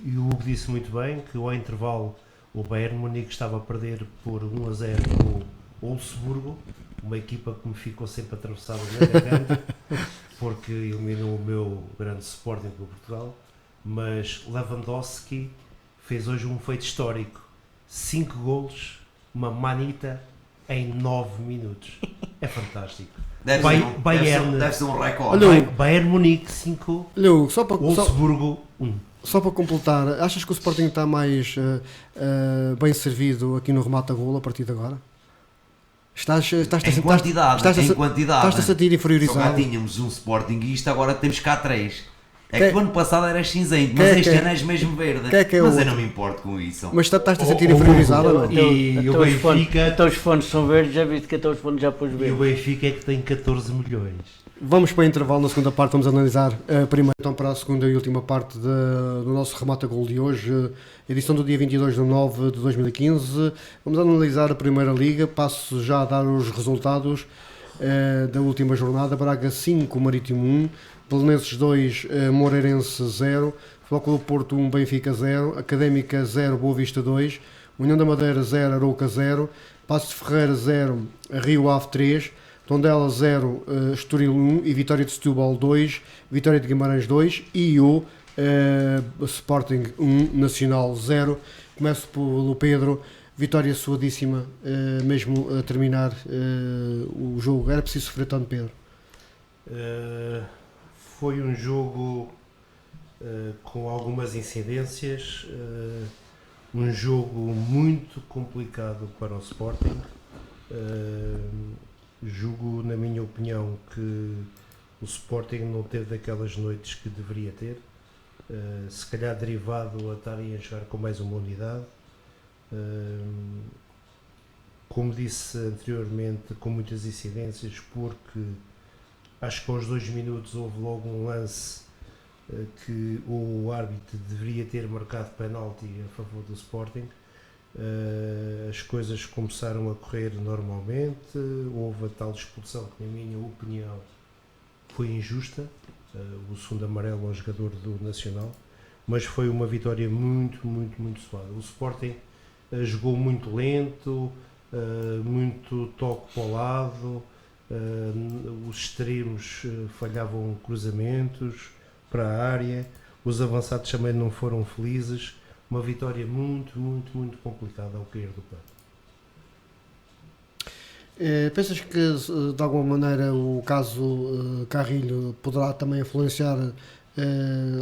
Speaker 2: e o Hugo disse muito bem que ao intervalo o Bayern Munique estava a perder por 1-0 o Wolfsburgo, uma equipa que me ficou sempre atravessada na garganta, porque eliminou o meu grande Sporting de Portugal, mas Lewandowski fez hoje um feito histórico, 5 golos, uma manita em 9 minutos, é fantástico.
Speaker 4: Deve ser um recorde.
Speaker 2: Bayern Munique 5, Wolfsburgo 1.
Speaker 1: Só para completar, achas que o Sporting está mais bem servido aqui no remate a golo a partir de agora? Estás
Speaker 4: em quantidade.
Speaker 1: Estás a sentir inferiorizado?
Speaker 4: Só cá tínhamos um Sportingista, agora temos cá 3. É que o ano passado era cinzento, mas este ano és mesmo verde. Mas eu não me importo com isso.
Speaker 1: Mas estás a sentir inferiorizado ou não?
Speaker 2: E o Benfica...
Speaker 3: Até os fones são verdes, já viste que até os fones já pôs verdes.
Speaker 2: E o Benfica é que tem 14 milhões.
Speaker 1: Vamos para o intervalo na segunda parte, vamos analisar a primeira, então para a segunda e última parte do nosso remate a gol de hoje, edição do dia 22 de 9 de 2015. Vamos analisar a Primeira Liga, passo já a dar os resultados da última jornada. Braga 5, Marítimo 1, Belenenses 2, Moreirense 0, Futebol Clube Porto 1, Benfica 0, Académica 0, Boa Vista 2, União da Madeira 0, Arouca 0, Passos de Ferreira 0, Rio Ave 3, Tondela 0, Estoril 1 e Vitória de Setúbal 2, Vitória de Guimarães 2 e o Sporting 1, Nacional 0. Começo pelo Pedro, vitória suadíssima, mesmo a terminar o jogo. Era preciso sofrer tanto, Pedro?
Speaker 2: Foi um jogo com algumas incidências, um jogo muito complicado para o Sporting. Julgo, na minha opinião, que o Sporting não teve daquelas noites que deveria ter, se calhar derivado a estarem a jogar com mais uma unidade. Como disse anteriormente, com muitas incidências, porque acho que aos 2 minutos houve logo um lance que o árbitro deveria ter marcado penalti a favor do Sporting, as coisas começaram a correr normalmente, houve a tal expulsão que, na minha opinião, foi injusta, o segundo amarelo ao jogador do Nacional, mas foi uma vitória muito, muito, muito suave. O Sporting jogou muito lento, muito toque para o lado, os extremos falhavam cruzamentos para a área, os avançados também não foram felizes. Uma vitória muito, muito, muito complicada ao cair do plano.
Speaker 1: Pensas que de alguma maneira o caso Carrilho poderá também influenciar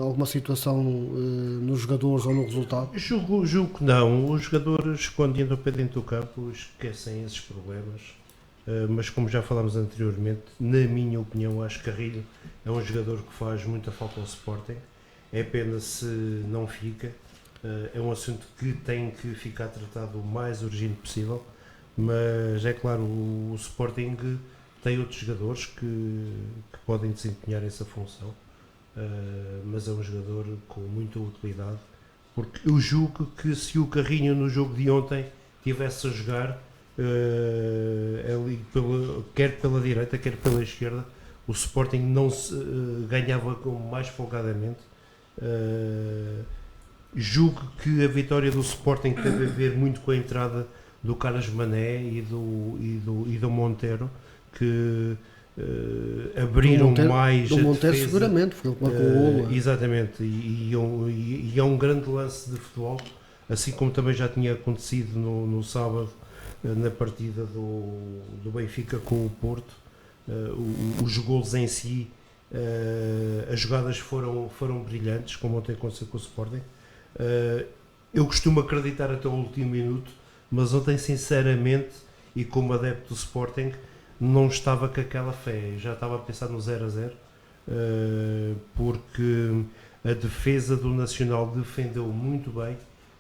Speaker 1: alguma situação nos jogadores ou no resultado?
Speaker 2: Julgo que não. Os jogadores, quando entram para dentro do campo, esquecem esses problemas. Mas como já falámos anteriormente, na minha opinião, acho que Carrilho é um jogador que faz muita falta ao Sporting. É pena se não fica. É um assunto que tem que ficar tratado o mais urgente possível, mas é claro, o Sporting tem outros jogadores que podem desempenhar essa função, mas é um jogador com muita utilidade, porque eu julgo que se o Carrinho no jogo de ontem tivesse a jogar quer pela direita, quer pela esquerda, o Sporting não se, ganhava mais folgadamente. Julgo que a vitória do Sporting teve a ver muito com a entrada do Carlos Mané e do Monteiro, que abriram mais
Speaker 1: do
Speaker 2: a
Speaker 1: Monteiro
Speaker 2: defesa.
Speaker 1: Seguramente, foi ele que marcou o golo.
Speaker 2: Exatamente, e é um grande lance de futebol, assim como também já tinha acontecido no sábado, na partida do Benfica com o Porto. Os golos em si, as jogadas foram brilhantes, como ontem aconteceu com o Sporting. Eu costumo acreditar até o último minuto, mas ontem sinceramente, e como adepto do Sporting, não estava com aquela fé. Já estava a pensar no 0-0, porque a defesa do Nacional defendeu muito bem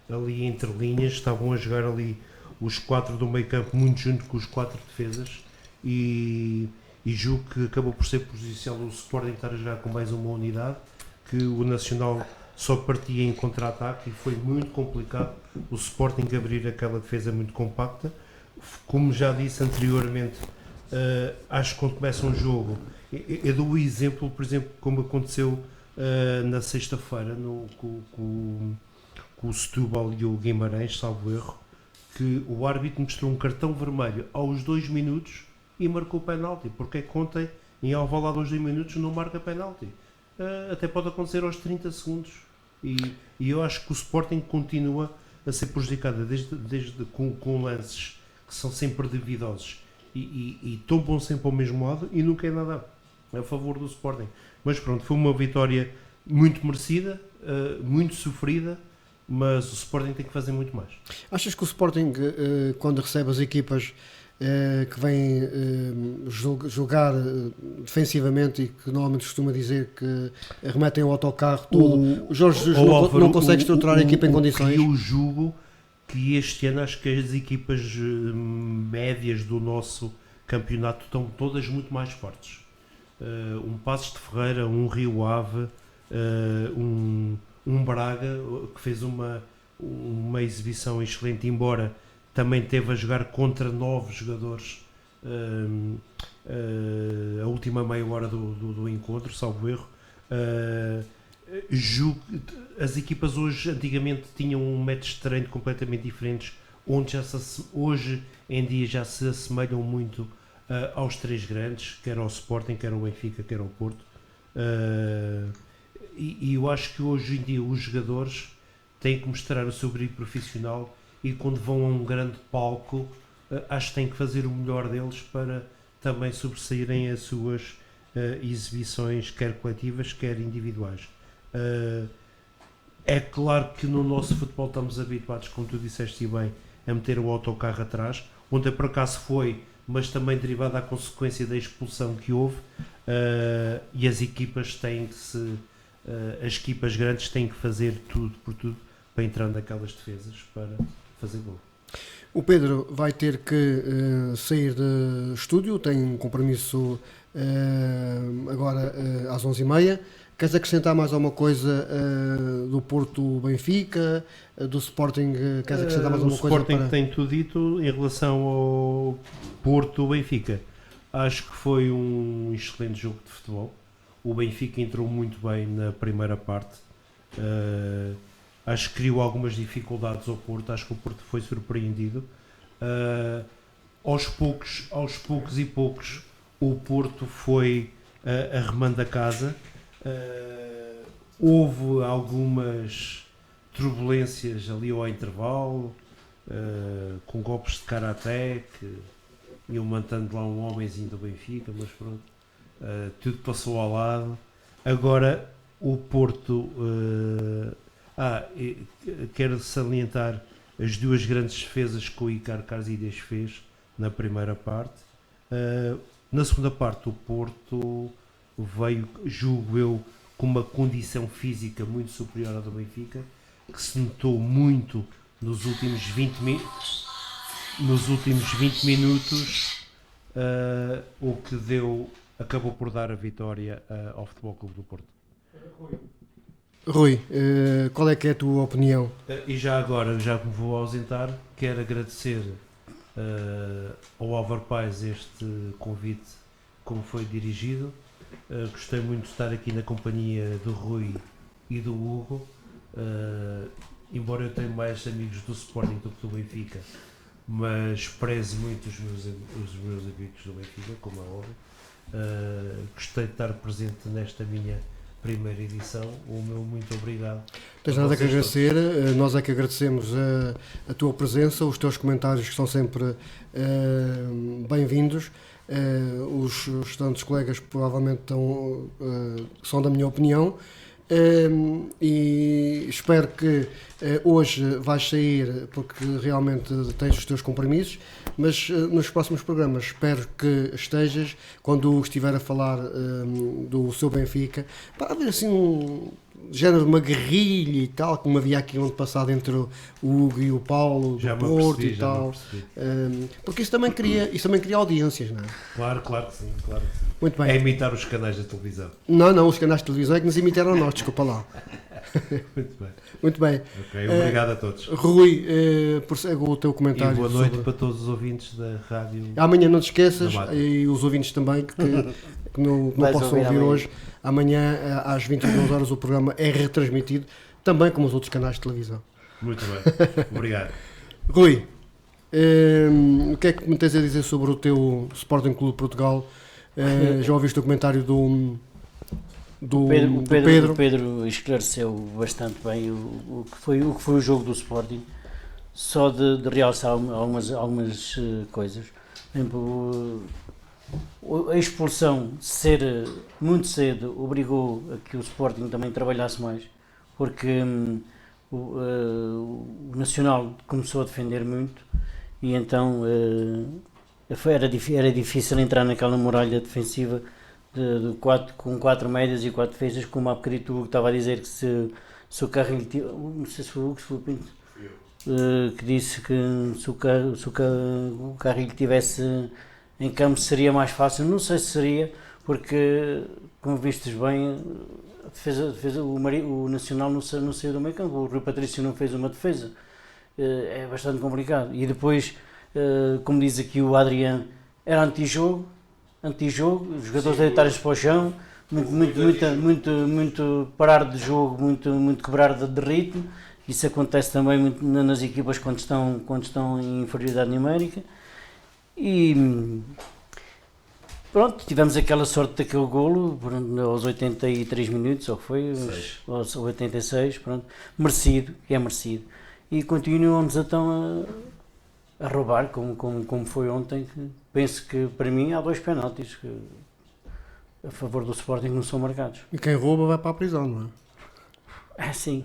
Speaker 2: ali entre linhas, estavam a jogar ali os 4 do meio campo muito junto com os 4 defesas, e julgo que acabou por ser prejudicial o Sporting estar a jogar com mais uma unidade, que o Nacional só partia em contra-ataque, e foi muito complicado o Sporting abrir aquela defesa muito compacta. Como já disse anteriormente, acho que quando começa um jogo, eu dou o exemplo, por exemplo, como aconteceu na sexta-feira com o Setúbal e o Guimarães, salvo erro, que o árbitro mostrou um cartão vermelho aos 2 minutos e marcou penalti, porque é que ontem em Alvalade aos 2 minutos não marca penalti. Até pode acontecer aos 30 segundos. E eu acho que o Sporting continua a ser prejudicado desde com lances que são sempre duvidosos e tombam sempre ao mesmo lado, e nunca é nada a favor do Sporting. Mas pronto, foi uma vitória muito merecida, muito sofrida, mas o Sporting tem que fazer muito mais.
Speaker 1: Achas que o Sporting, quando recebe as equipas que vêm jogar defensivamente e que normalmente costuma dizer que remetem ao autocarro, tudo, o Jorge Jesus não consegue estruturar a equipa em condições?
Speaker 2: Eu julgo que este ano acho que as equipas médias do nosso campeonato estão todas muito mais fortes. Um Passos de Ferreira, um Rio Ave, um Braga, que fez uma exibição excelente, embora também teve a jogar contra novos jogadores a última meia hora do encontro, salvo erro. As equipas hoje, antigamente, tinham um método de treino completamente diferentes, onde hoje em dia já se assemelham muito aos 3 grandes, quer ao Sporting, quer ao Benfica, quer ao Porto. E eu acho que hoje em dia os jogadores têm que mostrar o seu brilho profissional, e quando vão a um grande palco, acho que têm que fazer o melhor deles para também sobressaírem as suas exibições, quer coletivas, quer individuais. É claro que no nosso futebol estamos habituados, como tu disseste bem, a meter o autocarro atrás. Ontem por acaso foi, mas também derivado da consequência da expulsão que houve, e as equipas têm que as equipas grandes têm que fazer tudo por tudo para entrar naquelas defesas para fazer gol.
Speaker 1: O Pedro vai ter que sair de estúdio, tem um compromisso agora às 11h30. Queres acrescentar mais alguma coisa do Porto-Benfica, do Sporting? Queres acrescentar mais
Speaker 2: O
Speaker 1: alguma coisa?
Speaker 2: Sporting tem tudo dito em relação ao Porto-Benfica. Acho que foi um excelente jogo de futebol. O Benfica entrou muito bem na primeira parte. Acho que criou algumas dificuldades ao Porto. Acho que o Porto foi surpreendido. Aos poucos o Porto foi arrumando a casa. Houve algumas turbulências ali ao intervalo, com golpes de karaté que iam mantendo lá um homenzinho do Benfica, mas pronto, tudo passou ao lado. Agora o Porto, quero salientar as duas grandes defesas que o Icar Casillas fez na primeira parte. Na segunda parte o Porto veio, julgo eu, com uma condição física muito superior à do Benfica, que se notou muito nos últimos 20 minutos, o que acabou por dar a vitória ao Futebol Clube do Porto.
Speaker 1: Rui, qual é que é a tua opinião?
Speaker 2: E já agora, já que me vou ausentar, quero agradecer ao Álvaro Paes este convite, como foi dirigido. Gostei muito de estar aqui na companhia do Rui e do Hugo, embora eu tenha mais amigos do Sporting do que do Benfica, mas prezo muito os meus amigos do Benfica, como é óbvio. Gostei de estar presente nesta minha primeira edição. O meu muito obrigado.
Speaker 1: Tens nada que agradecer, nós é que agradecemos a tua presença, os teus comentários que são sempre bem-vindos. Os restantes colegas provavelmente são da minha opinião, e espero que hoje vais sair porque realmente tens os teus compromissos, mas nos próximos programas espero que estejas, quando estiver a falar do seu Benfica, para haver assim um género de uma guerrilha e tal, como havia aqui ano passado entre o Hugo e o Paulo do Porto e tal, porque isso também cria audiências, não é?
Speaker 2: Claro que sim.
Speaker 1: Muito bem.
Speaker 2: É imitar os canais da televisão.
Speaker 1: Não, os canais de televisão é que nos imitaram a nós, desculpa lá.
Speaker 2: Muito bem.
Speaker 1: Muito bem.
Speaker 2: Ok, obrigado a todos.
Speaker 1: Rui, prossegue o teu comentário.
Speaker 2: E boa noite para todos os ouvintes da rádio.
Speaker 1: Amanhã não te esqueças, e os ouvintes também, que não possam ouvir hoje. Amanhã, às 22 horas, o programa é retransmitido, também como os outros canais de televisão.
Speaker 2: Muito bem, obrigado.
Speaker 1: Rui, o que é que me tens a dizer sobre o teu Sporting Clube de Portugal? Já ouviste o comentário do Pedro?
Speaker 3: O Pedro esclareceu bastante bem o que foi o jogo do Sporting. Só de realçar algumas coisas. Por exemplo, a expulsão ser muito cedo obrigou a que o Sporting também trabalhasse mais, porque o Nacional começou a defender muito e então era difícil entrar naquela muralha defensiva com 4 médias e 4 defesas, como há bocadinho o que estava a dizer, que se o Carrilho, não sei se foi o Hugo, se foi o Pinto, que disse que se o Carrilho estivesse em campo seria mais fácil. Não sei se seria, porque, como vistes bem, o Nacional não saiu do meio campo, o Rui Patrício não fez uma defesa, é bastante complicado. E depois, como diz aqui o Adriano, era antijogo, os jogadores deitarem-se para o chão, muito parar de jogo, muito quebrar de ritmo. Isso acontece também muito nas equipas quando estão em inferioridade numérica. E pronto, tivemos aquela sorte daquele golo aos 83 minutos, ou foi? Aos 86, pronto, merecido. E continuamos então a roubar, como foi ontem. Penso que para mim há 2 penaltis que a favor do Sporting não são marcados.
Speaker 1: E quem rouba vai para a prisão, não é?
Speaker 3: Sim,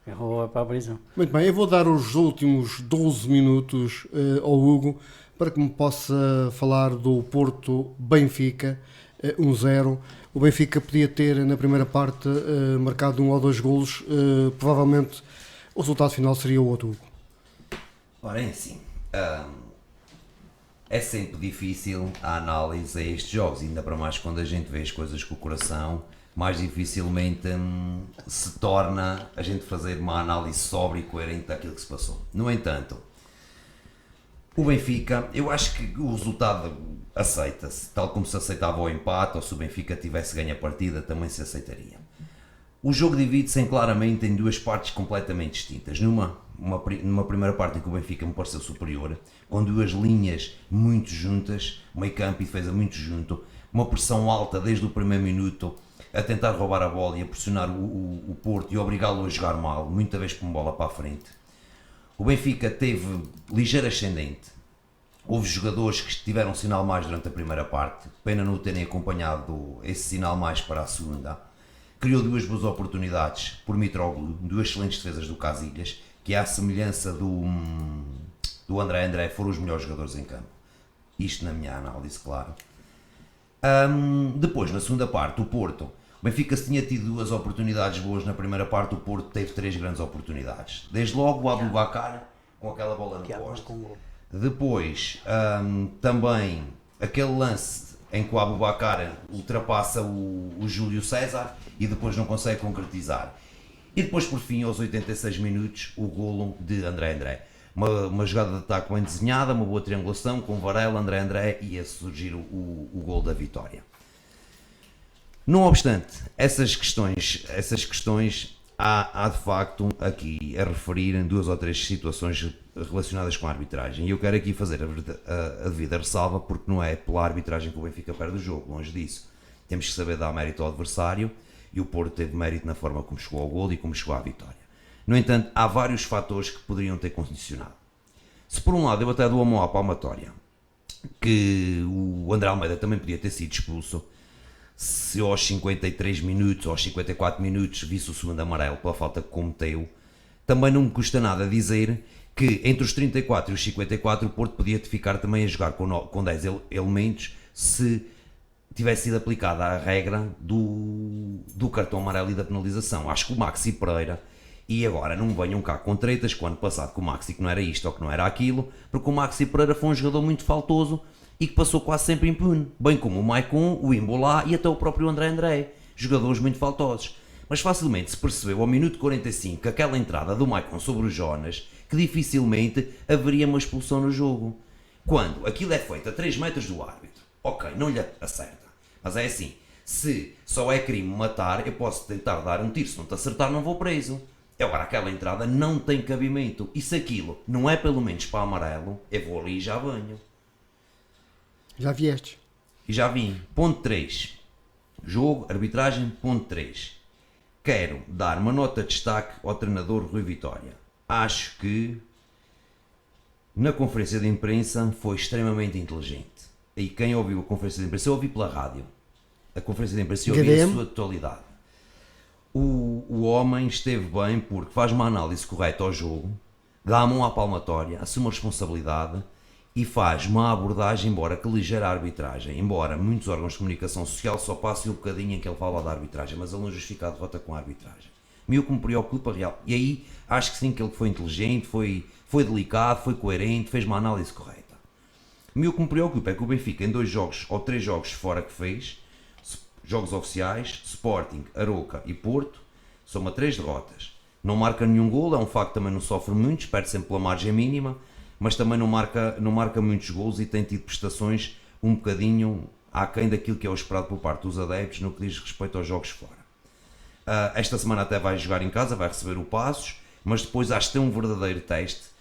Speaker 3: quem rouba vai para a prisão.
Speaker 1: Muito bem, eu vou dar os últimos 12 minutos ao Hugo para que me possa falar do Porto Benfica 1-0. O Benfica podia ter na primeira parte marcado 1 ou 2 golos, provavelmente o resultado final seria o outro, Hugo.
Speaker 4: Ora, é assim, é sempre difícil a análise a estes jogos, ainda para mais quando a gente vê as coisas com o coração, mais dificilmente se torna a gente fazer uma análise sóbria e coerente daquilo que se passou. No entanto, o Benfica, eu acho que o resultado aceita-se, tal como se aceitava o empate, ou se o Benfica tivesse ganho a partida, também se aceitaria. O jogo divide-se claramente em duas partes completamente distintas. Numa primeira parte em que o Benfica me pareceu superior, com duas linhas muito juntas, meio campo e defesa muito junto, uma pressão alta desde o primeiro minuto, a tentar roubar a bola e a pressionar o Porto e obrigá-lo a jogar mal, muita vez com bola para a frente. O Benfica teve ligeiro ascendente. Houve jogadores que tiveram sinal mais durante a primeira parte, pena não terem acompanhado esse sinal mais para a segunda. Criou duas boas oportunidades por Mitroglou, duas excelentes defesas do Casillas, que à semelhança do André foram os melhores jogadores em campo. Isto na minha análise, claro. Depois, na segunda parte, o Porto. O Benfica se tinha tido duas oportunidades boas na primeira parte, o Porto teve três grandes oportunidades. Desde logo o Aboubakar com aquela bola no poste. Depois, também aquele lance em que o Aboubakar ultrapassa o Júlio César e depois não consegue concretizar. E depois, por fim, aos 86 minutos, o golo de André. Uma jogada de ataque bem desenhada, uma boa triangulação com Varela, André e a surgir o golo da vitória. Não obstante essas questões há de facto aqui a referir em duas ou três situações relacionadas com a arbitragem. E eu quero aqui fazer a devida ressalva, porque não é pela arbitragem que o Benfica perde o jogo, longe disso. Temos que saber dar mérito ao adversário, e o Porto teve mérito na forma como chegou ao golo e como chegou à vitória. No entanto, há vários fatores que poderiam ter condicionado. Se por um lado eu até dou a mão à palmatória, que o André Almeida também podia ter sido expulso, se aos 53 minutos ou aos 54 minutos visse o segundo amarelo pela falta que cometeu, também não me custa nada dizer que entre os 34 e os 54 o Porto podia ficar também a jogar com 10 elementos se tivesse sido aplicada a regra do cartão amarelo e da penalização. Acho que o Maxi Pereira, e agora não venham cá com tretas com o ano passado com o Maxi que não era isto ou que não era aquilo, porque o Maxi Pereira foi um jogador muito faltoso e que passou quase sempre impune, bem como o Maicon, o Imbolá e até o próprio André, jogadores muito faltosos. Mas facilmente se percebeu ao minuto 45 que aquela entrada do Maicon sobre o Jonas, que dificilmente haveria uma expulsão no jogo. Quando aquilo é feito a 3 metros do árbitro, ok, não lhe acerta, mas é assim, se só é crime matar, eu posso tentar dar um tiro, se não te acertar não vou preso. Agora aquela entrada não tem cabimento, e se aquilo não é pelo menos para amarelo, eu vou ali e já venho.
Speaker 1: Já vieste.
Speaker 4: E já vim. Ponto 3. Jogo, arbitragem, ponto 3. Quero dar uma nota de destaque ao treinador Rui Vitória. Acho que na conferência de imprensa foi extremamente inteligente. E quem ouviu a conferência de imprensa, eu ouvi pela rádio. A conferência de imprensa eu ouvi a sua totalidade. O homem esteve bem porque faz uma análise correta ao jogo, dá a mão à palmatória, assume a responsabilidade e faz uma abordagem, embora que ligeira a arbitragem, embora muitos órgãos de comunicação social só passem um bocadinho em que ele fala da arbitragem, mas ele não justifica a derrota com a arbitragem. O que me preocupa real. E aí acho que sim, que ele foi inteligente, foi delicado, foi coerente, fez uma análise correta. O que me preocupa é que o Benfica em 2 jogos ou 3 jogos fora que fez, jogos oficiais, Sporting, Aroca e Porto, soma 3 derrotas. Não marca nenhum golo, é um facto que também não sofre muito, perde sempre pela margem mínima, mas também não marca muitos golos e tem tido prestações um bocadinho aquém daquilo que é o esperado por parte dos adeptos no que diz respeito aos jogos fora. Esta semana até vai jogar em casa, vai receber o Passos, mas depois acho que tem um verdadeiro teste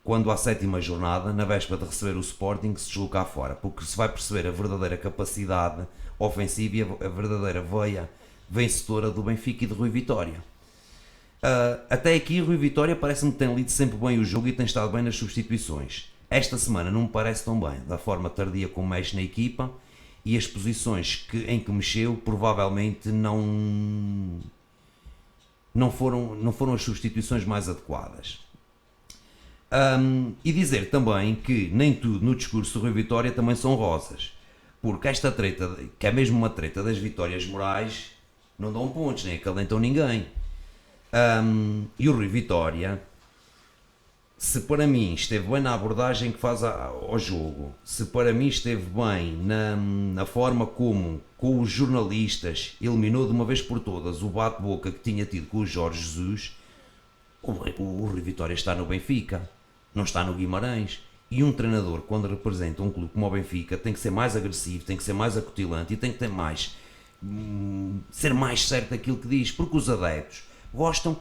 Speaker 4: quando à 7ª jornada, na véspera de receber o Sporting, se deslocar fora, porque se vai perceber a verdadeira capacidade ofensiva e a verdadeira veia vencedora do Benfica e de Rui Vitória. Até aqui Rui Vitória parece-me que tem lido sempre bem o jogo e tem estado bem nas substituições. Esta semana não me parece tão bem, da forma tardia como mexe na equipa, e as posições em que mexeu provavelmente não foram as substituições mais adequadas. E dizer também que nem tudo no discurso do Rui Vitória também são rosas, porque esta treta, que é mesmo uma treta das vitórias morais, não dão pontos, nem acalentam ninguém. E o Rui Vitória se para mim esteve bem na abordagem que faz ao jogo, se para mim esteve bem na forma como, com os jornalistas, eliminou de uma vez por todas o bate-boca que tinha tido com o Jorge Jesus, o Rui Vitória está no Benfica, não está no Guimarães. E um treinador, quando representa um clube como o Benfica, tem que ser mais agressivo, tem que ser mais acutilante e tem que ter mais, ser mais certo daquilo que diz, porque os adeptos gostam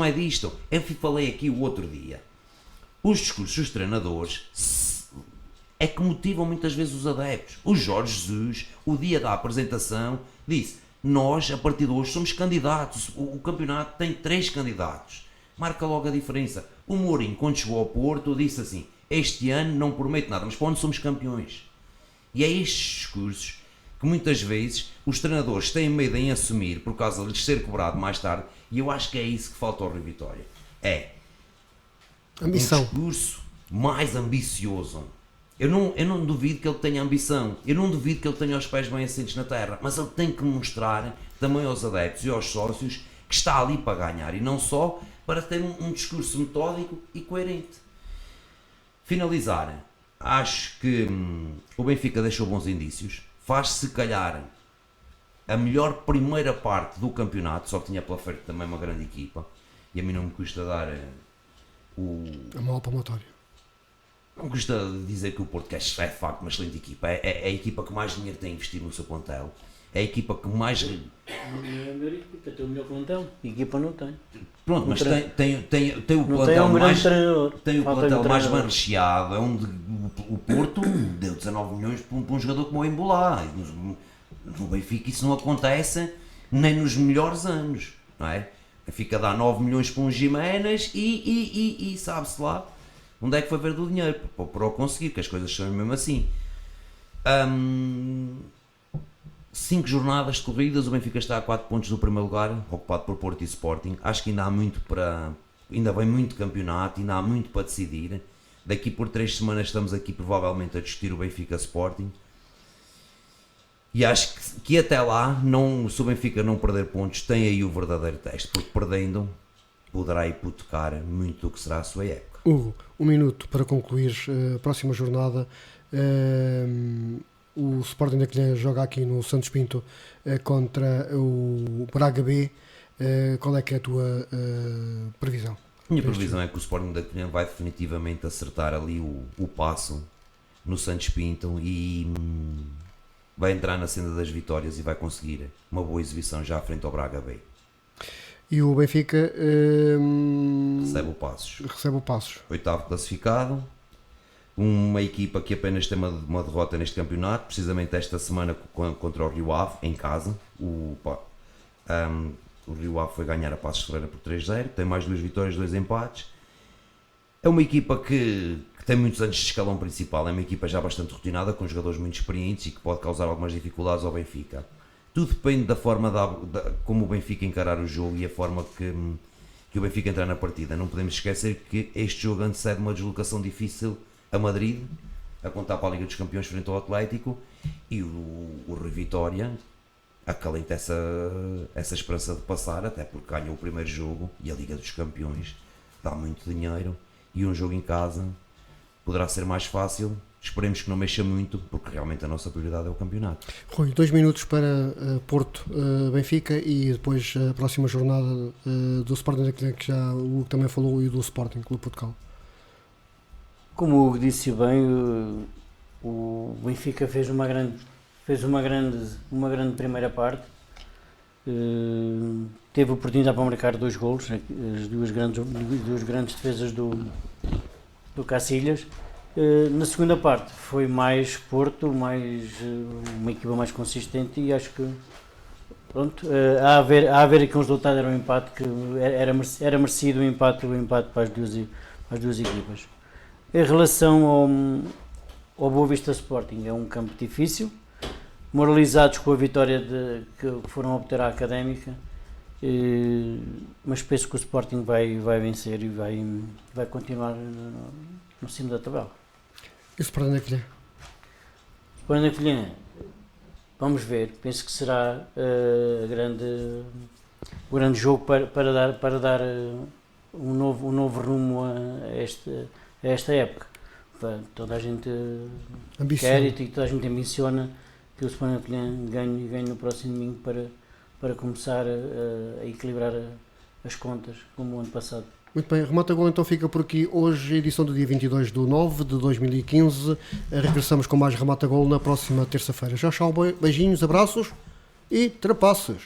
Speaker 4: é disto. Eu falei aqui o outro dia, os discursos dos treinadores é que motivam muitas vezes os adeptos. O Jorge Jesus, o dia da apresentação, disse: nós a partir de hoje somos candidatos, o campeonato tem 3 candidatos, marca logo a diferença. O Mourinho, quando chegou ao Porto, disse assim: este ano não prometo nada, mas para onde somos campeões? E é estes discursos que muitas vezes os treinadores têm medo em assumir por causa de lhes ser cobrado mais tarde, e eu acho que é isso que falta ao Rui Vitória. É
Speaker 1: Ambição.
Speaker 4: um discurso mais ambicioso. Eu não duvido que ele tenha ambição, eu não duvido que ele tenha os pés bem assentes na terra, mas ele tem que mostrar também aos adeptos e aos sócios que está ali para ganhar e não só para ter um discurso metódico e coerente. Finalizar, acho que o Benfica deixou bons indícios, faz se calhar a melhor primeira parte do campeonato, só que tinha pela frente também uma grande equipa, e a mim não me custa dar
Speaker 1: A maior palmatória.
Speaker 4: não custa dizer que o Porto é de facto uma excelente equipa, é a equipa que mais dinheiro tem investido no seu plantel, é a equipa que mais...
Speaker 3: Não é a melhor equipa, tem o melhor plantel, a equipa não tem.
Speaker 4: Pronto, mas tem o
Speaker 3: Não
Speaker 4: plantel
Speaker 3: tem um grande
Speaker 4: mais...
Speaker 3: treinador.
Speaker 4: Tem o
Speaker 3: Falta
Speaker 4: plantel
Speaker 3: um
Speaker 4: mais bem
Speaker 3: treinador.
Speaker 4: recheado, é onde o Porto deu 19 milhões para um jogador como o Embolá. No Benfica isso não acontece nem nos melhores anos, não é? O Benfica dá 9 milhões para um Giménez e sabe-se lá onde é que foi ver do dinheiro para o conseguir, que as coisas são mesmo assim. 5 jornadas corridas, o Benfica está a 4 pontos do primeiro lugar, ocupado por Porto e Sporting. Acho que ainda há muito ainda vem muito campeonato, ainda há muito para decidir. Daqui por 3 semanas estamos aqui provavelmente a discutir o Benfica Sporting. E acho que até lá, se o Benfica não perder pontos, tem aí o verdadeiro teste, porque perdendo poderá hipotecar muito do que será a sua época.
Speaker 1: Hugo, 1 minuto para concluir a próxima jornada. O Sporting da Covilhã joga aqui no Santos Pinto contra o Braga B. Qual é que é a tua previsão?
Speaker 4: A minha previsão é que o Sporting da Covilhã vai definitivamente acertar ali o passo no Santos Pinto e vai entrar na senda das vitórias e vai conseguir uma boa exibição já à frente ao Braga B.
Speaker 1: E o Benfica
Speaker 4: Recebe o Passos.
Speaker 1: recebe o Passos.
Speaker 4: 8º classificado, uma equipa que apenas tem uma derrota neste campeonato, precisamente esta semana contra o Rio Ave, em casa. O Rio Ave foi ganhar a Passos Ferreira por 3-0, tem mais 2 vitórias, 2 empates. É uma equipa que tem muitos anos de escalão principal, é uma equipa já bastante rotinada, com jogadores muito experientes e que pode causar algumas dificuldades ao Benfica. Tudo depende da forma como o Benfica encarar o jogo e a forma que o Benfica entrar na partida. Não podemos esquecer que este jogo antecede uma deslocação difícil a Madrid, a contar para a Liga dos Campeões frente ao Atlético, e o Rui Vitória acalenta essa esperança de passar, até porque ganhou o primeiro jogo e a Liga dos Campeões dá muito dinheiro e um jogo em casa poderá ser mais fácil. Esperemos que não mexa muito, porque realmente a nossa prioridade é o campeonato.
Speaker 1: Rui, 2 minutos para Porto, Benfica e depois a próxima jornada do Sporting da Covilhã, que já o Hugo também falou, e do Sporting Clube Portugal.
Speaker 3: Como o Hugo disse bem, o Benfica fez uma grande primeira parte. Teve oportunidade para marcar 2 golos, as duas grandes defesas do Cacilhas. Na segunda parte foi mais Porto, uma equipa mais consistente, e acho que pronto, a haver aqui um resultado, era um empate que era merecido, o empate para as duas equipas. Em relação ao Boa Vista Sporting, é um campo difícil, moralizados com a vitória que foram a obter à Académica, mas penso que o Sporting vai vencer e vai continuar no cimo da tabela.
Speaker 1: E o Sporting da Covilhã?
Speaker 3: Sporting da Covilhã, vamos ver, penso que será o grande jogo para dar um novo rumo a a esta época. Toda a gente
Speaker 1: Ambiciona.
Speaker 3: quer e toda a gente ambiciona que o Sporting ganhe no próximo domingo para começar a equilibrar as contas, como o ano passado.
Speaker 1: Muito bem, Remata Gol então fica por aqui hoje, edição do dia 22/9 de 2015. Regressamos com mais Remata Gol na próxima terça-feira. Já, beijinhos, abraços e trapaças.